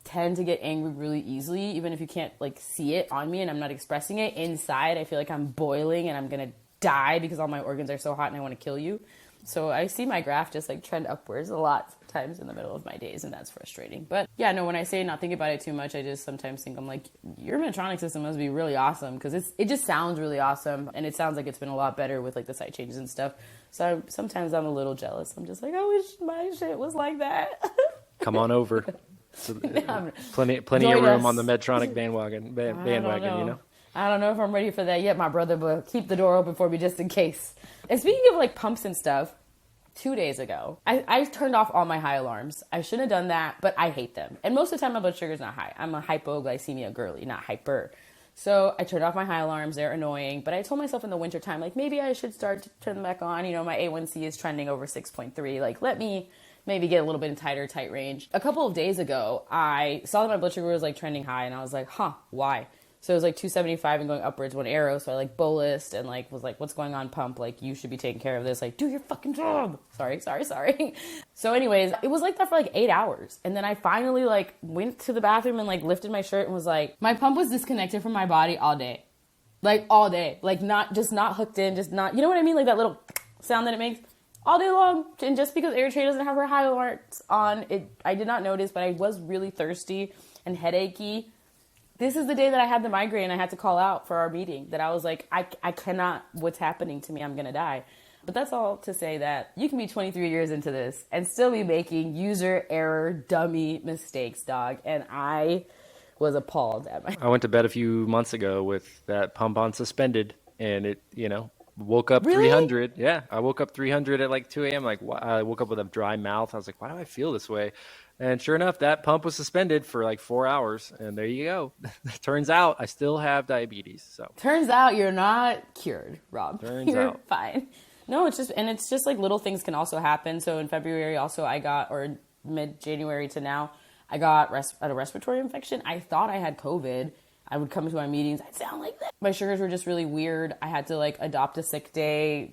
tend to get angry really easily, even if you can't like see it on me and I'm not expressing it. Inside, I feel like I'm boiling and I'm gonna die because all my organs are so hot and I want to kill you. So I see my graph just like trend upwards a lot times in the middle of my days, and that's frustrating. But yeah, no, when I say not think about it too much, I just sometimes think I'm like, your Medtronic system must be really awesome, because it just sounds really awesome, and it sounds like it's been a lot better with like the site changes and stuff. So sometimes I'm a little jealous. I'm just like, I wish my shit was like that. Come on over. So, Yeah, plenty of join room us. on the Medtronic bandwagon, you know? I don't know if I'm ready for that yet, my brother, but keep the door open for me just in case. And speaking of like pumps and stuff, 2 days ago, I turned off all my high alarms. I shouldn't have done that, but I hate them. And most of the time my blood sugar's not high. I'm a hypoglycemia girly, not hyper. So I turned off my high alarms. They're annoying. But I told myself in the wintertime, like, maybe I should start to turn them back on. You know, my A1C is trending over 6.3. Like, let me maybe get a little bit in tight range. A couple of days ago, I saw that my blood sugar was like trending high, and I was like, why? So it was like 275 and going upwards one arrow. So I like bolused and like was like, what's going on, pump? Like, you should be taking care of this. Like, do your fucking job. Sorry. So anyways, it was like that for like 8 hours. And then I finally like went to the bathroom and like lifted my shirt and was like, my pump was disconnected from my body all day. Like all day. Like not hooked in, just not, you know what I mean? Like that little sound that it makes all day long. And just because Eritrea doesn't have her high alerts on, I did not notice, but I was really thirsty and headachy. This is the day that I had the migraine. I had to call out for our meeting, that I was like, I cannot, what's happening to me? I'm going to die. But that's all to say that you can be 23 years into this and still be making user error dummy mistakes, dog. And I was appalled at my... I went to bed a few months ago with that pump on suspended, and it, woke up Really? 300. Yeah, I woke up 300 at like 2 a.m. Like, I woke up with a dry mouth. I was like, why do I feel this way? And sure enough, that pump was suspended for like 4 hours. And there you go. Turns out I still have diabetes. So Turns out you're not cured, Rob. Turns You're out. fine. No, it's just like little things can also happen. So in February also or mid-January to now, I got a respiratory infection. I thought I had COVID. I would come to my meetings. I'd sound like that. My sugars were just really weird. I had to like adopt a sick day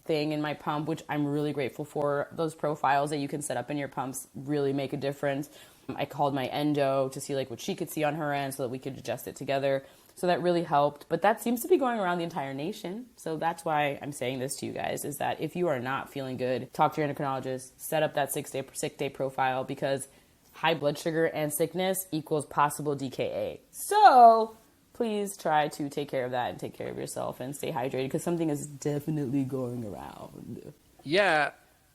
thing in my pump, which I'm really grateful for. Those profiles that you can set up in your pumps really make a difference. I called my endo to see like what she could see on her end so that we could adjust it together. So that really helped. But that seems to be going around the entire nation. So that's why I'm saying this to you guys, is that if you are not feeling good, talk to your endocrinologist, set up that sick day profile, because high blood sugar and sickness equals possible DKA. So please try to take care of that and take care of yourself and stay hydrated, because something is definitely going around. yeah,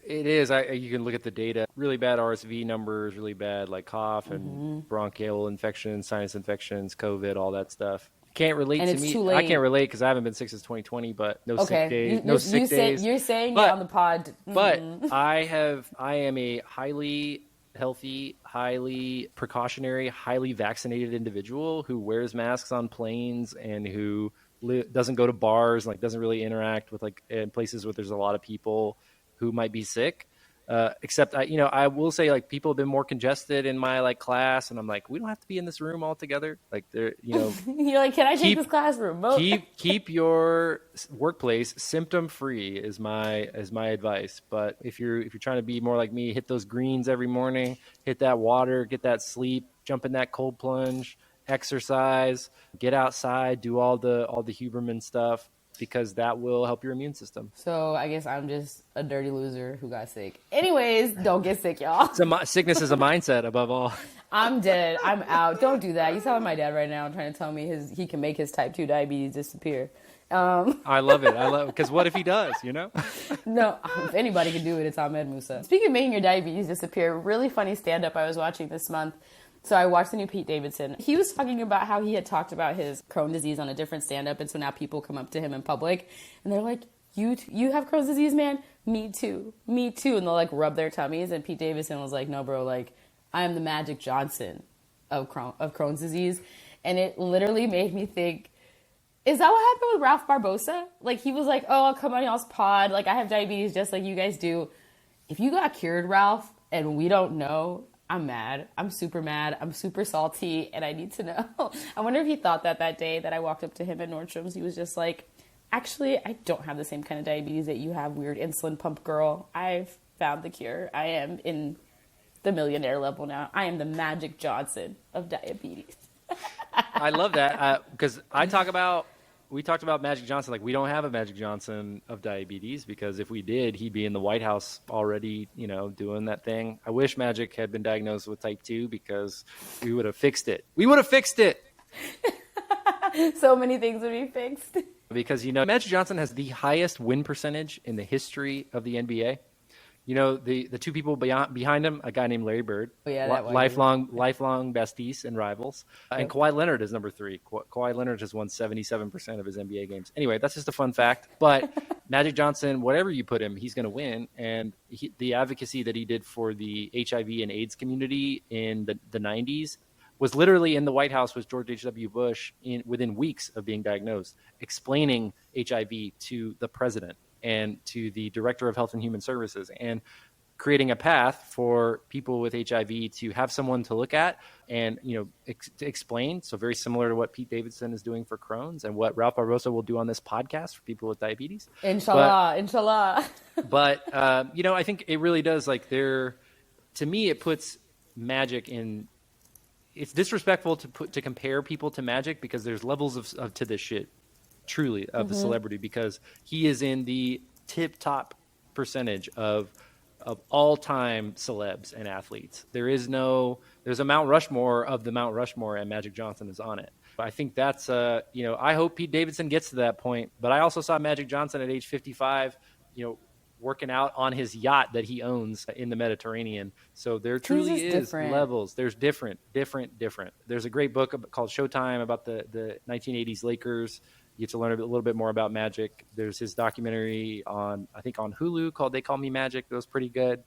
it is. You can look at the data. Really bad RSV numbers, really bad like cough and bronchial infections, sinus infections, COVID, all that stuff. Can't relate And to it's me. too late. I can't relate because I haven't been sick since 2020, but no sick days. You're saying But- it on the pod. But I am a highly healthy, highly precautionary, highly vaccinated individual who wears masks on planes and who doesn't go to bars, like doesn't really interact with like in places where there's a lot of people who might be sick. Except I will say, like, people have been more congested in my like class, and I'm like, we don't have to be in this room all together. Like, You're like, can I take this classroom? keep your workplace symptom free is my advice. But if you're trying to be more like me, hit those greens every morning, hit that water, get that sleep, jump in that cold plunge, exercise, get outside, do all the Huberman stuff, because that will help your immune system. So I guess I'm just a dirty loser who got sick. Anyways, don't get sick, y'all. So sickness is a mindset above all. I'm dead. I'm out. Don't do that. You're telling my dad right now, trying to tell me he can make his type 2 diabetes disappear. I love it. Because what if he does, No, if anybody can do it, it's Ahmed Musa. Speaking of making your diabetes disappear, really funny stand-up I was watching this month. So I watched the new Pete Davidson. He was talking about how he had talked about his Crohn's disease on a different stand-up, and so now people come up to him in public, and they're like, you have Crohn's disease, man? Me too. Me too. And they'll like rub their tummies. And Pete Davidson was like, no, bro, like I am the Magic Johnson of Crohn's disease. And it literally made me think, is that what happened with Ralph Barbosa? Like he was like, oh, I'll come on y'all's pod. Like I have diabetes just like you guys do. If you got cured, Ralph, and we don't know, I'm mad. I'm super salty, and I need to know. I wonder if he thought that day that I walked up to him at Nordstrom's, he was just like, actually, I don't have the same kind of diabetes that you have, weird insulin pump girl. I've found the cure. I am in the millionaire level now. I am the Magic Johnson of diabetes. I love that because we talked about Magic Johnson. Like we don't have a Magic Johnson of diabetes because if we did, he'd be in the White House already, doing that thing. I wish Magic had been diagnosed with type 2 because we would have fixed it. So many things would be fixed. Because, Magic Johnson has the highest win percentage in the history of the NBA. The two people behind him, a guy named Larry Bird, lifelong besties and rivals. And Kawhi Leonard is number 3. Kawhi Leonard has won 77% of his NBA games. Anyway, that's just a fun fact. But Magic Johnson, whatever you put him, he's going to win. And the advocacy that he did for the HIV and AIDS community in the 90s was literally in the White House with George H.W. Bush within weeks of being diagnosed, explaining HIV to the president and to the Director of Health and Human Services, and creating a path for people with HIV to have someone to look at and, to explain. So very similar to what Pete Davidson is doing for Crohn's and what Ralph Barbosa will do on this podcast for people with diabetes. Inshallah. But, I think it really does to me, it puts Magic in, it's disrespectful to compare people to Magic because there's levels of to this shit. Truly of the celebrity, because he is in the tip top percentage of all time celebs and athletes. There's a Mount Rushmore of the Mount Rushmore, and Magic Johnson is on it. I think that's I hope Pete Davidson gets to that point, but I also saw Magic Johnson at age 55, working out on his yacht that he owns in the Mediterranean. So there truly is different levels. There's different. There's a great book called Showtime about the 1980s Lakers. You get to learn a little bit more about Magic. There's his documentary on Hulu called They Call Me Magic. That was pretty good.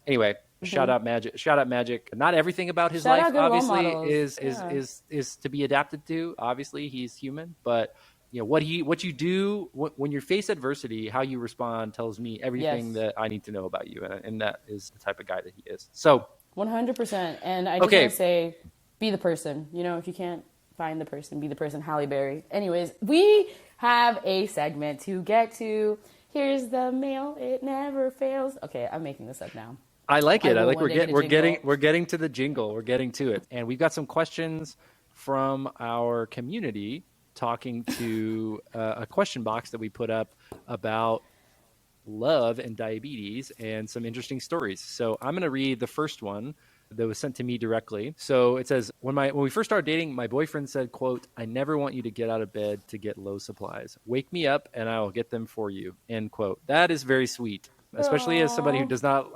Anyway, shout out Magic. Not everything about his life obviously is to be adapted to. Obviously, he's human, but what you do when you face adversity, how you respond tells me everything that I need to know about you, and that is the type of guy that he is. So 100%. And I just want to say, be the person. If you can't find the person, be the person, Halle Berry. Anyways, we have a segment to get to. Here's the mail, it never fails. Okay, I'm making this up now. I like it. I like we're getting to the jingle. We're getting to it. And we've got some questions from our community talking to a question box that we put up about love and diabetes and some interesting stories. So I'm going to read the first one that was sent to me directly. So it says, when we first started dating, my boyfriend said, quote, "I never want you to get out of bed to get low supplies. Wake me up and I will get them for you," end quote. That is very sweet, especially as somebody who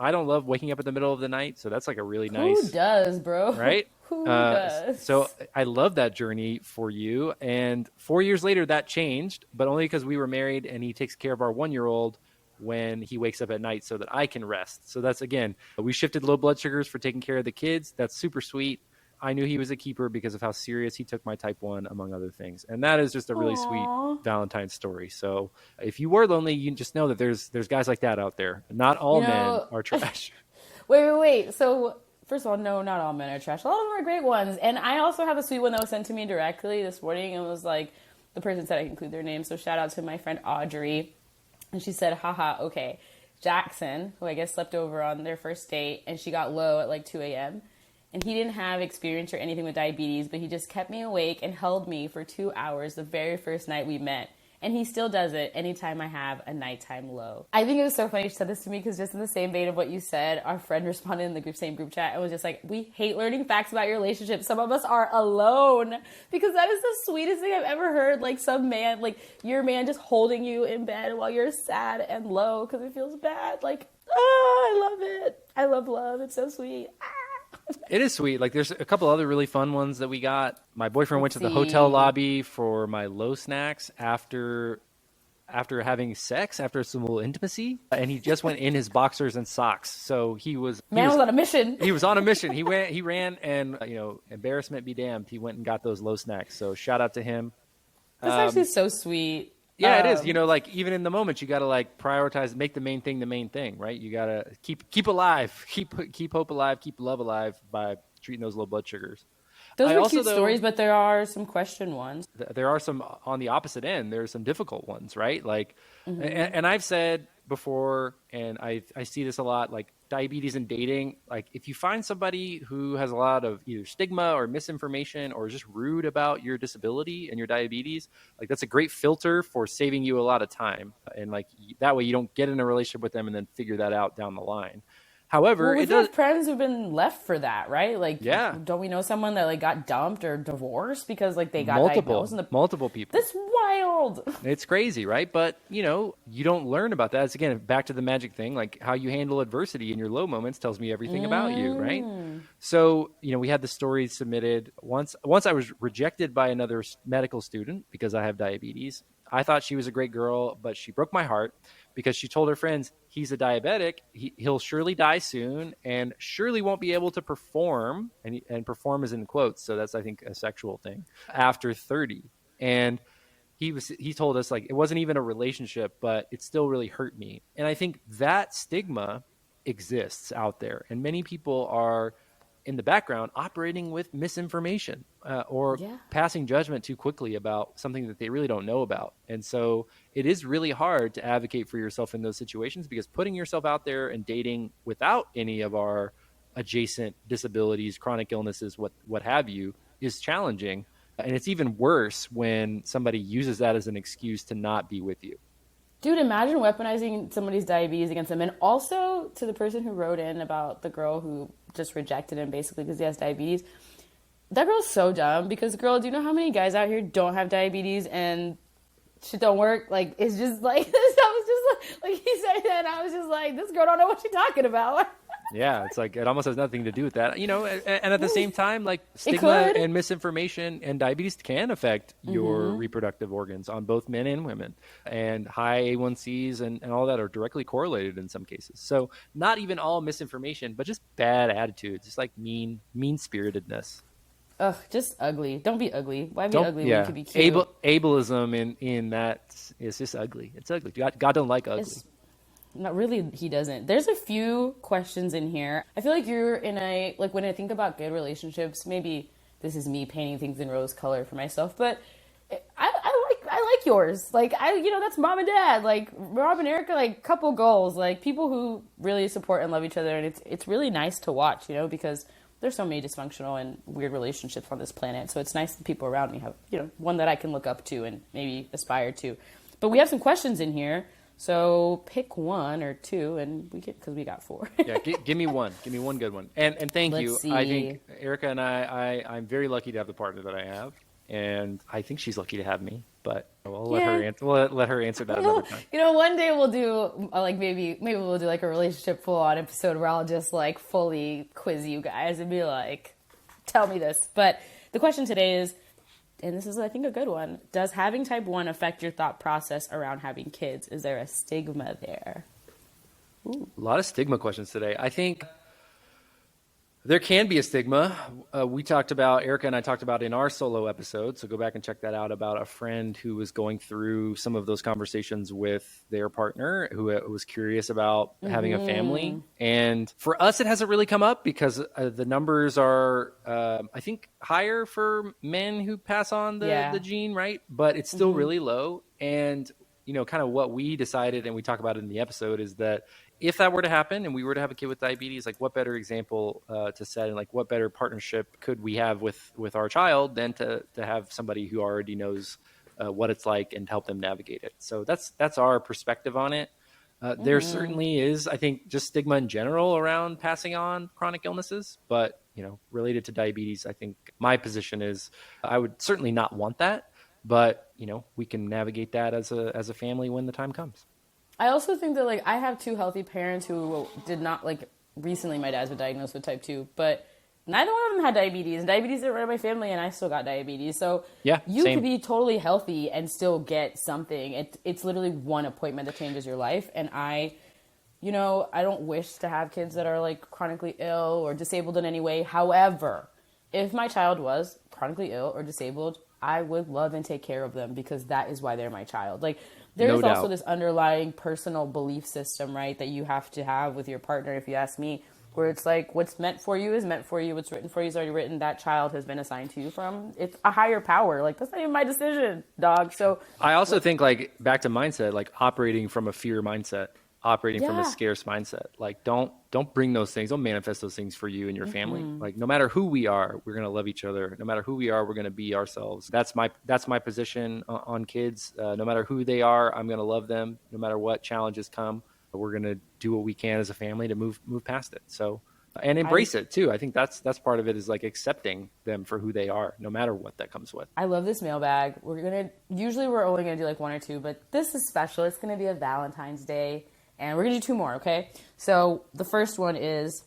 I don't love waking up in the middle of the night. So that's like a really nice. Who does, bro? Right? Who does? So I love that journey for you. And 4 years later, that changed, but only because we were married and he takes care of our 1-year-old when he wakes up at night so that I can rest. So that's, again, we shifted low blood sugars for taking care of the kids. That's super sweet. I knew he was a keeper because of how serious he took my type 1, among other things. And that is just a really sweet Valentine's story. So if you were lonely, you just know that there's guys like that out there. Not all men are trash. Wait. So first of all, no, not all men are trash. A lot of them are great ones. And I also have a sweet one that was sent to me directly this morning. It was like, the person said I include their name. So shout out to my friend Audrey. And she said, haha, okay. Jackson, who I guess slept over on their first date, and she got low at like 2 a.m. And he didn't have experience or anything with diabetes, but he just kept me awake and held me for 2 hours the very first night we met. And he still does it anytime I have a nighttime low. I think it was so funny she said this to me because just in the same vein of what you said, our friend responded in the same group chat and was just like, we hate learning facts about your relationship. Some of us are alone. Because that is the sweetest thing I've ever heard. Like some man, like your man just holding you in bed while you're sad and low because it feels bad. Like, I love it. I love love. It's so sweet. It is sweet. Like there's a couple other really fun ones that we got. My boyfriend went to the hotel lobby for my low snacks after after having sex, after some little intimacy, and he just went in his boxers and socks. So he was on a mission. He was on a mission. He ran, and embarrassment be damned, he went and got those low snacks. So shout out to him. That's actually so sweet. Yeah, it is. Like even in the moment, you got to like prioritize, make the main thing, right? You got to keep alive, keep hope alive, keep love alive by treating those low blood sugars. Those were cute stories, but there are some question ones. There are some on the opposite end. There are some difficult ones, right? Like, and I've said before, and I see this a lot, like diabetes and dating. Like if you find somebody who has a lot of either stigma or misinformation or just rude about your disability and your diabetes, like that's a great filter for saving you a lot of time. And like that way you don't get in a relationship with them and then figure that out down the line. However, we've had friends who've been left for that, right? Like, yeah. Don't we know someone that like got dumped or divorced because like they got diagnosed? Multiple people. That's wild. It's crazy, right? But you don't learn about that. It's again back to the magic thing, like how you handle adversity in your low moments tells me everything about you, right? So we had the story submitted once. I was rejected by another medical student because I have diabetes. I thought she was a great girl, but she broke my heart because she told her friends, he's a diabetic, he'll surely die soon, and surely won't be able to perform, and perform is in quotes, so that's, I think, a sexual thing, after 30. And he told us, like, it wasn't even a relationship, but it still really hurt me. And I think that stigma exists out there, and many people are in the background operating with misinformation or passing judgment too quickly about something that they really don't know about. And so it is really hard to advocate for yourself in those situations, because putting yourself out there and dating without any of our adjacent disabilities, chronic illnesses, what have you, is challenging. And it's even worse when somebody uses that as an excuse to not be with you. Dude, imagine weaponizing somebody's diabetes against them. And also to the person who wrote in about the girl who just rejected him basically because he has diabetes. That girl's so dumb because, girl, do you know how many guys out here don't have diabetes and shit don't work? Like, it's just like, this. I was just like he said that, and I was just like, this girl don't know what she's talking about. Yeah, it's like it almost has nothing to do with that, and at the same time, like stigma and misinformation and diabetes can affect your reproductive organs on both men and women, and high A1Cs and all that are directly correlated in some cases. So not even all misinformation, but just bad attitudes, just like mean-spiritedness. Ugh, just ugly. Don't be ugly. Why be ugly when you could be cute? Ableism in that is just ugly. It's ugly. God don't like ugly. Not really, he doesn't. There's a few questions in here. I feel like you're in a, like, when I think about good relationships, maybe this is me painting things in rose color for myself, but I like yours. Like, that's mom and dad. Like, Rob and Erica, like, couple goals. Like, people who really support and love each other, and it's really nice to watch, because there's so many dysfunctional and weird relationships on this planet. So it's nice that people around me have, one that I can look up to and maybe aspire to. But we have some questions in here. So pick one or two, and because we got four. Yeah, give me one. Give me one good one. And thank you. See. I think Erica and I'm very lucky to have the partner that I have, and I think she's lucky to have me. But we'll let her answer. We'll let her answer that another time. One day we'll do like maybe we'll do like a relationship full on episode where I'll just like fully quiz you guys and be like, tell me this. But the question today is, and this is, I think, a good one. Does having type 1 affect your thought process around having kids? Is there a stigma there? Ooh. A lot of stigma questions today. I think there can be a stigma. Erica and I talked about in our solo episode, so go back and check that out, about a friend who was going through some of those conversations with their partner who was curious about having a family. And for us, it hasn't really come up because the numbers are, I think, higher for men who pass on the gene, right? But it's still really low. And, kind of what we decided, and we talk about it in the episode, is that if that were to happen and we were to have a kid with diabetes, like what better example to set, and like what better partnership could we have with our child than to have somebody who already knows what it's like and help them navigate it. So that's our perspective on it. There certainly is, I think, just stigma in general around passing on chronic illnesses, but related to diabetes, I think my position is I would certainly not want that, but we can navigate that as a family when the time comes. I also think that, like, I have two healthy parents who did not, like, recently my dad's been diagnosed with type 2, but neither one of them had diabetes. Diabetes didn't run in my family, and I still got diabetes. So Yeah, you same. could be totally healthy and still get something. It's literally one appointment that changes your life. And I don't wish to have kids that are like chronically ill or disabled in any way. However, if my child was chronically ill or disabled, I would love and take care of them because that is why they're my child. Like, there No is also doubt. this underlying personal belief system, right, that you have to have with your partner, if you ask me, where it's like, what's meant for you is meant for you. What's written for you is already written. That child has been assigned to you from it's a higher power. Like, that's not even my decision, dog. So I also think, like, back to mindset, like operating from a fear mindset, operating from a yeah, scarce mindset. Like, don't bring those things, don't manifest those things for you and your family. Like, no matter who we are, we're gonna love each other. No matter who we are, we're gonna be ourselves. That's my position on kids. No matter who they are, I'm gonna love them. No matter what challenges come, we're gonna do what we can as a family to move past it. So, and I embrace it too. I think that's part of it, is like accepting them for who they are, no matter what that comes with. I love this mailbag. Usually we're only gonna do like one or two, but this is special. It's gonna be a Valentine's Day, and we're gonna do two more. Okay. So the first one is,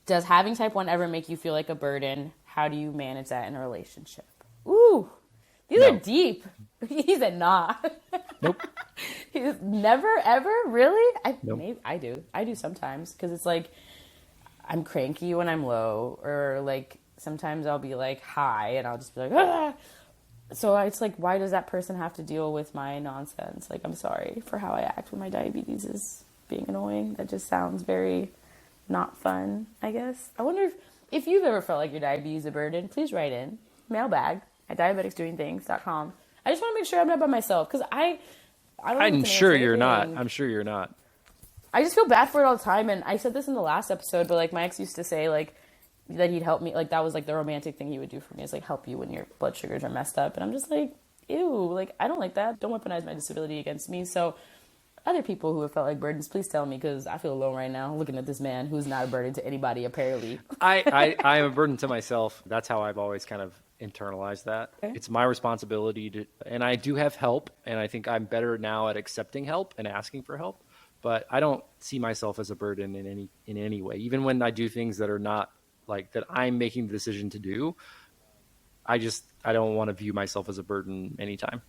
does having type 1 ever make you feel like a burden? How do you manage that in a relationship? Ooh, these are No. deep. He said, nah. Nope. He's never, ever? Really? Nope. Maybe I do sometimes, because it's like I'm cranky when I'm low, or like sometimes I'll be like high and I'll just be like, ah. So it's like, why does that person have to deal with my nonsense? Like, I'm sorry for how I act when my diabetes is being annoying. That just sounds very not fun, I guess. I wonder if you've ever felt like your diabetes is a burden. Please write in mailbag at diabeticsdoingthings.com. I just want to make sure I'm not by myself, because I don't know if I'm it's an sure answer you're not. everything. I'm sure you're not. I just feel bad for it all the time, and I said this in the last episode, but like my ex used to say like that he'd help me, like that was like the romantic thing he would do for me, is like help you when your blood sugars are messed up, and I'm just like, ew, like I don't like that. Don't weaponize my disability against me. So other people who have felt like burdens, please tell me, because I feel alone right now looking at this man who's not a burden to anybody apparently. I am a burden to myself. That's how I've always kind of internalized that. Okay. It's my responsibility to, and I do have help, and I think I'm better now at accepting help and asking for help. But I don't see myself as a burden in any way. Even when I do things that are not like that I'm making the decision to do, I don't want to view myself as a burden anytime.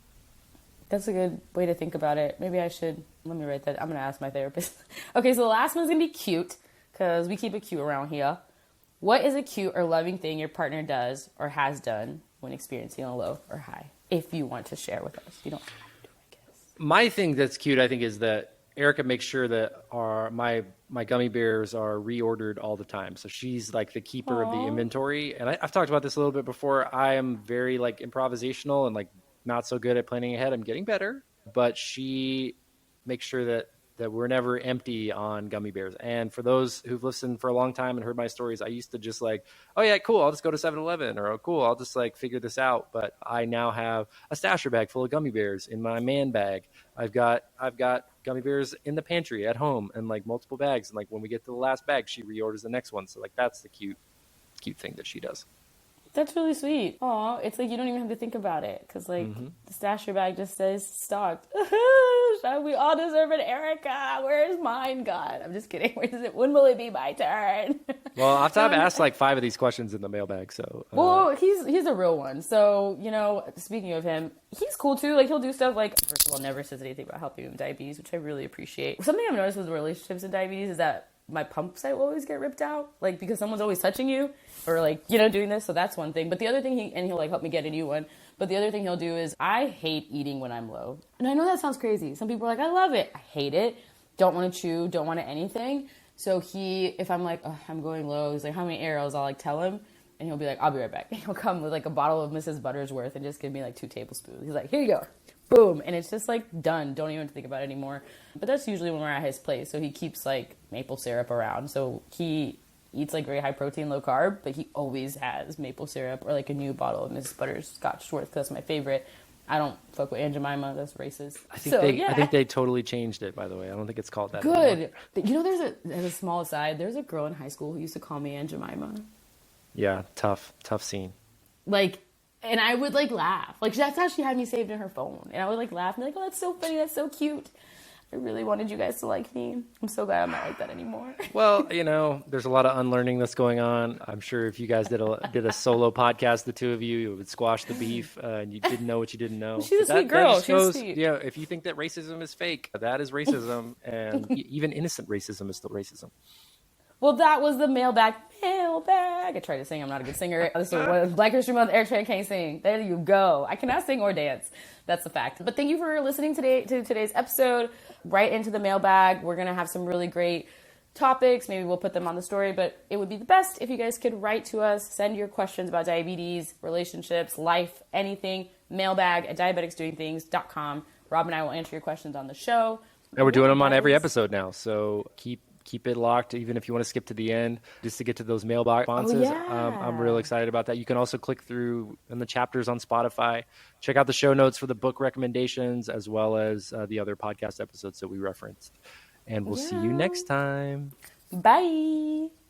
That's a good way to think about it. Maybe I should, let me write that. I'm going to ask my therapist. Okay, so the last one's going to be cute, because we keep it cute around here. What is a cute or loving thing your partner does or has done when experiencing a low or high? If you want to share with us. You don't have to, I guess. My thing that's cute, I think, is that Erica makes sure that my gummy bears are reordered all the time. So she's like the keeper of the Aw. inventory. And I've talked about this a little bit before. I am very like improvisational and like not so good at planning ahead. I'm getting better, but she makes sure that we're never empty on gummy bears. And for those who've listened for a long time and heard my stories, I used to just like, oh yeah, cool, I'll just go to 7-Eleven, or oh, cool, I'll just like figure this out. But I now have a stasher bag full of gummy bears in my man bag. I've got gummy bears in the pantry at home, and like multiple bags. And like when we get to the last bag, she reorders the next one. So like that's the cute thing that she does. That's really sweet. Aw, it's like you don't even have to think about it, because like the stasher bag just says stocked. We all deserve an Erica. Where's mine, God? I'm just kidding. When will it be my turn? Well, I've asked like 5 of these questions in the mailbag. So Well, he's a real one. So, speaking of him, he's cool too. Like, he'll do stuff like, first of all, never says anything about helping with diabetes, which I really appreciate. Something I've noticed with relationships and diabetes is that my pump site will always get ripped out, like, because someone's always touching you or like, doing this. So that's one thing. But the other thing, he'll like help me get a new one. But the other thing he'll do is, I hate eating when I'm low. And I know that sounds crazy. Some people are like, I love it. I hate it. Don't want to chew. Don't want to anything. So if I'm like, oh, I'm going low, he's like, how many arrows? I'll like tell him. And he'll be like, I'll be right back. And he'll come with like a bottle of Mrs. Buttersworth and just give me like 2 tablespoons. He's like, here you go. Boom. And it's just like done. Don't even think about it anymore. But that's usually when we're at his place. So he keeps like maple syrup around. So he eats like very high protein, low carb, but he always has maple syrup or like a new bottle of Mrs. Butterscotch. That's my favorite. I don't fuck with Aunt Jemima. That's racist. I think they totally changed it, by the way. I don't think it's called that Good. anymore. There's a small aside. There's a girl in high school who used to call me Aunt Jemima. Yeah, tough scene. Like, and I would like laugh. Like, that's how she had me saved in her phone. And I would like laugh and be like, oh, that's so funny. That's so cute. I really wanted you guys to like me. I'm so glad I'm not like that anymore. Well, there's a lot of unlearning that's going on. I'm sure if you guys did a solo podcast, the two of you, it would squash the beef, and you didn't know what you didn't know. She's a That sweet girl. just She's shows, sweet. yeah, if you think that racism is fake, that is racism, and even innocent racism is still racism. Well, that was the mailbag. Mailbag. I tried to sing. I'm not a good singer. This is Black History Month. Eritrea can't sing. There you go. I cannot sing or dance. That's the fact. But thank you for listening today to today's episode. Right into the mailbag. We're going to have some really great topics. Maybe we'll put them on the story, but it would be the best if you guys could write to us, send your questions about diabetes, relationships, life, anything. Mailbag at diabeticsdoingthings.com. Rob and I will answer your questions on the show. And we're doing them on every episode now, so keep it locked, even if you want to skip to the end just to get to those mailbox responses. I'm real excited about that. You can also click through in the chapters on Spotify, check out the show notes for the book recommendations, as well as the other podcast episodes that we referenced. And we'll see you next time. Bye.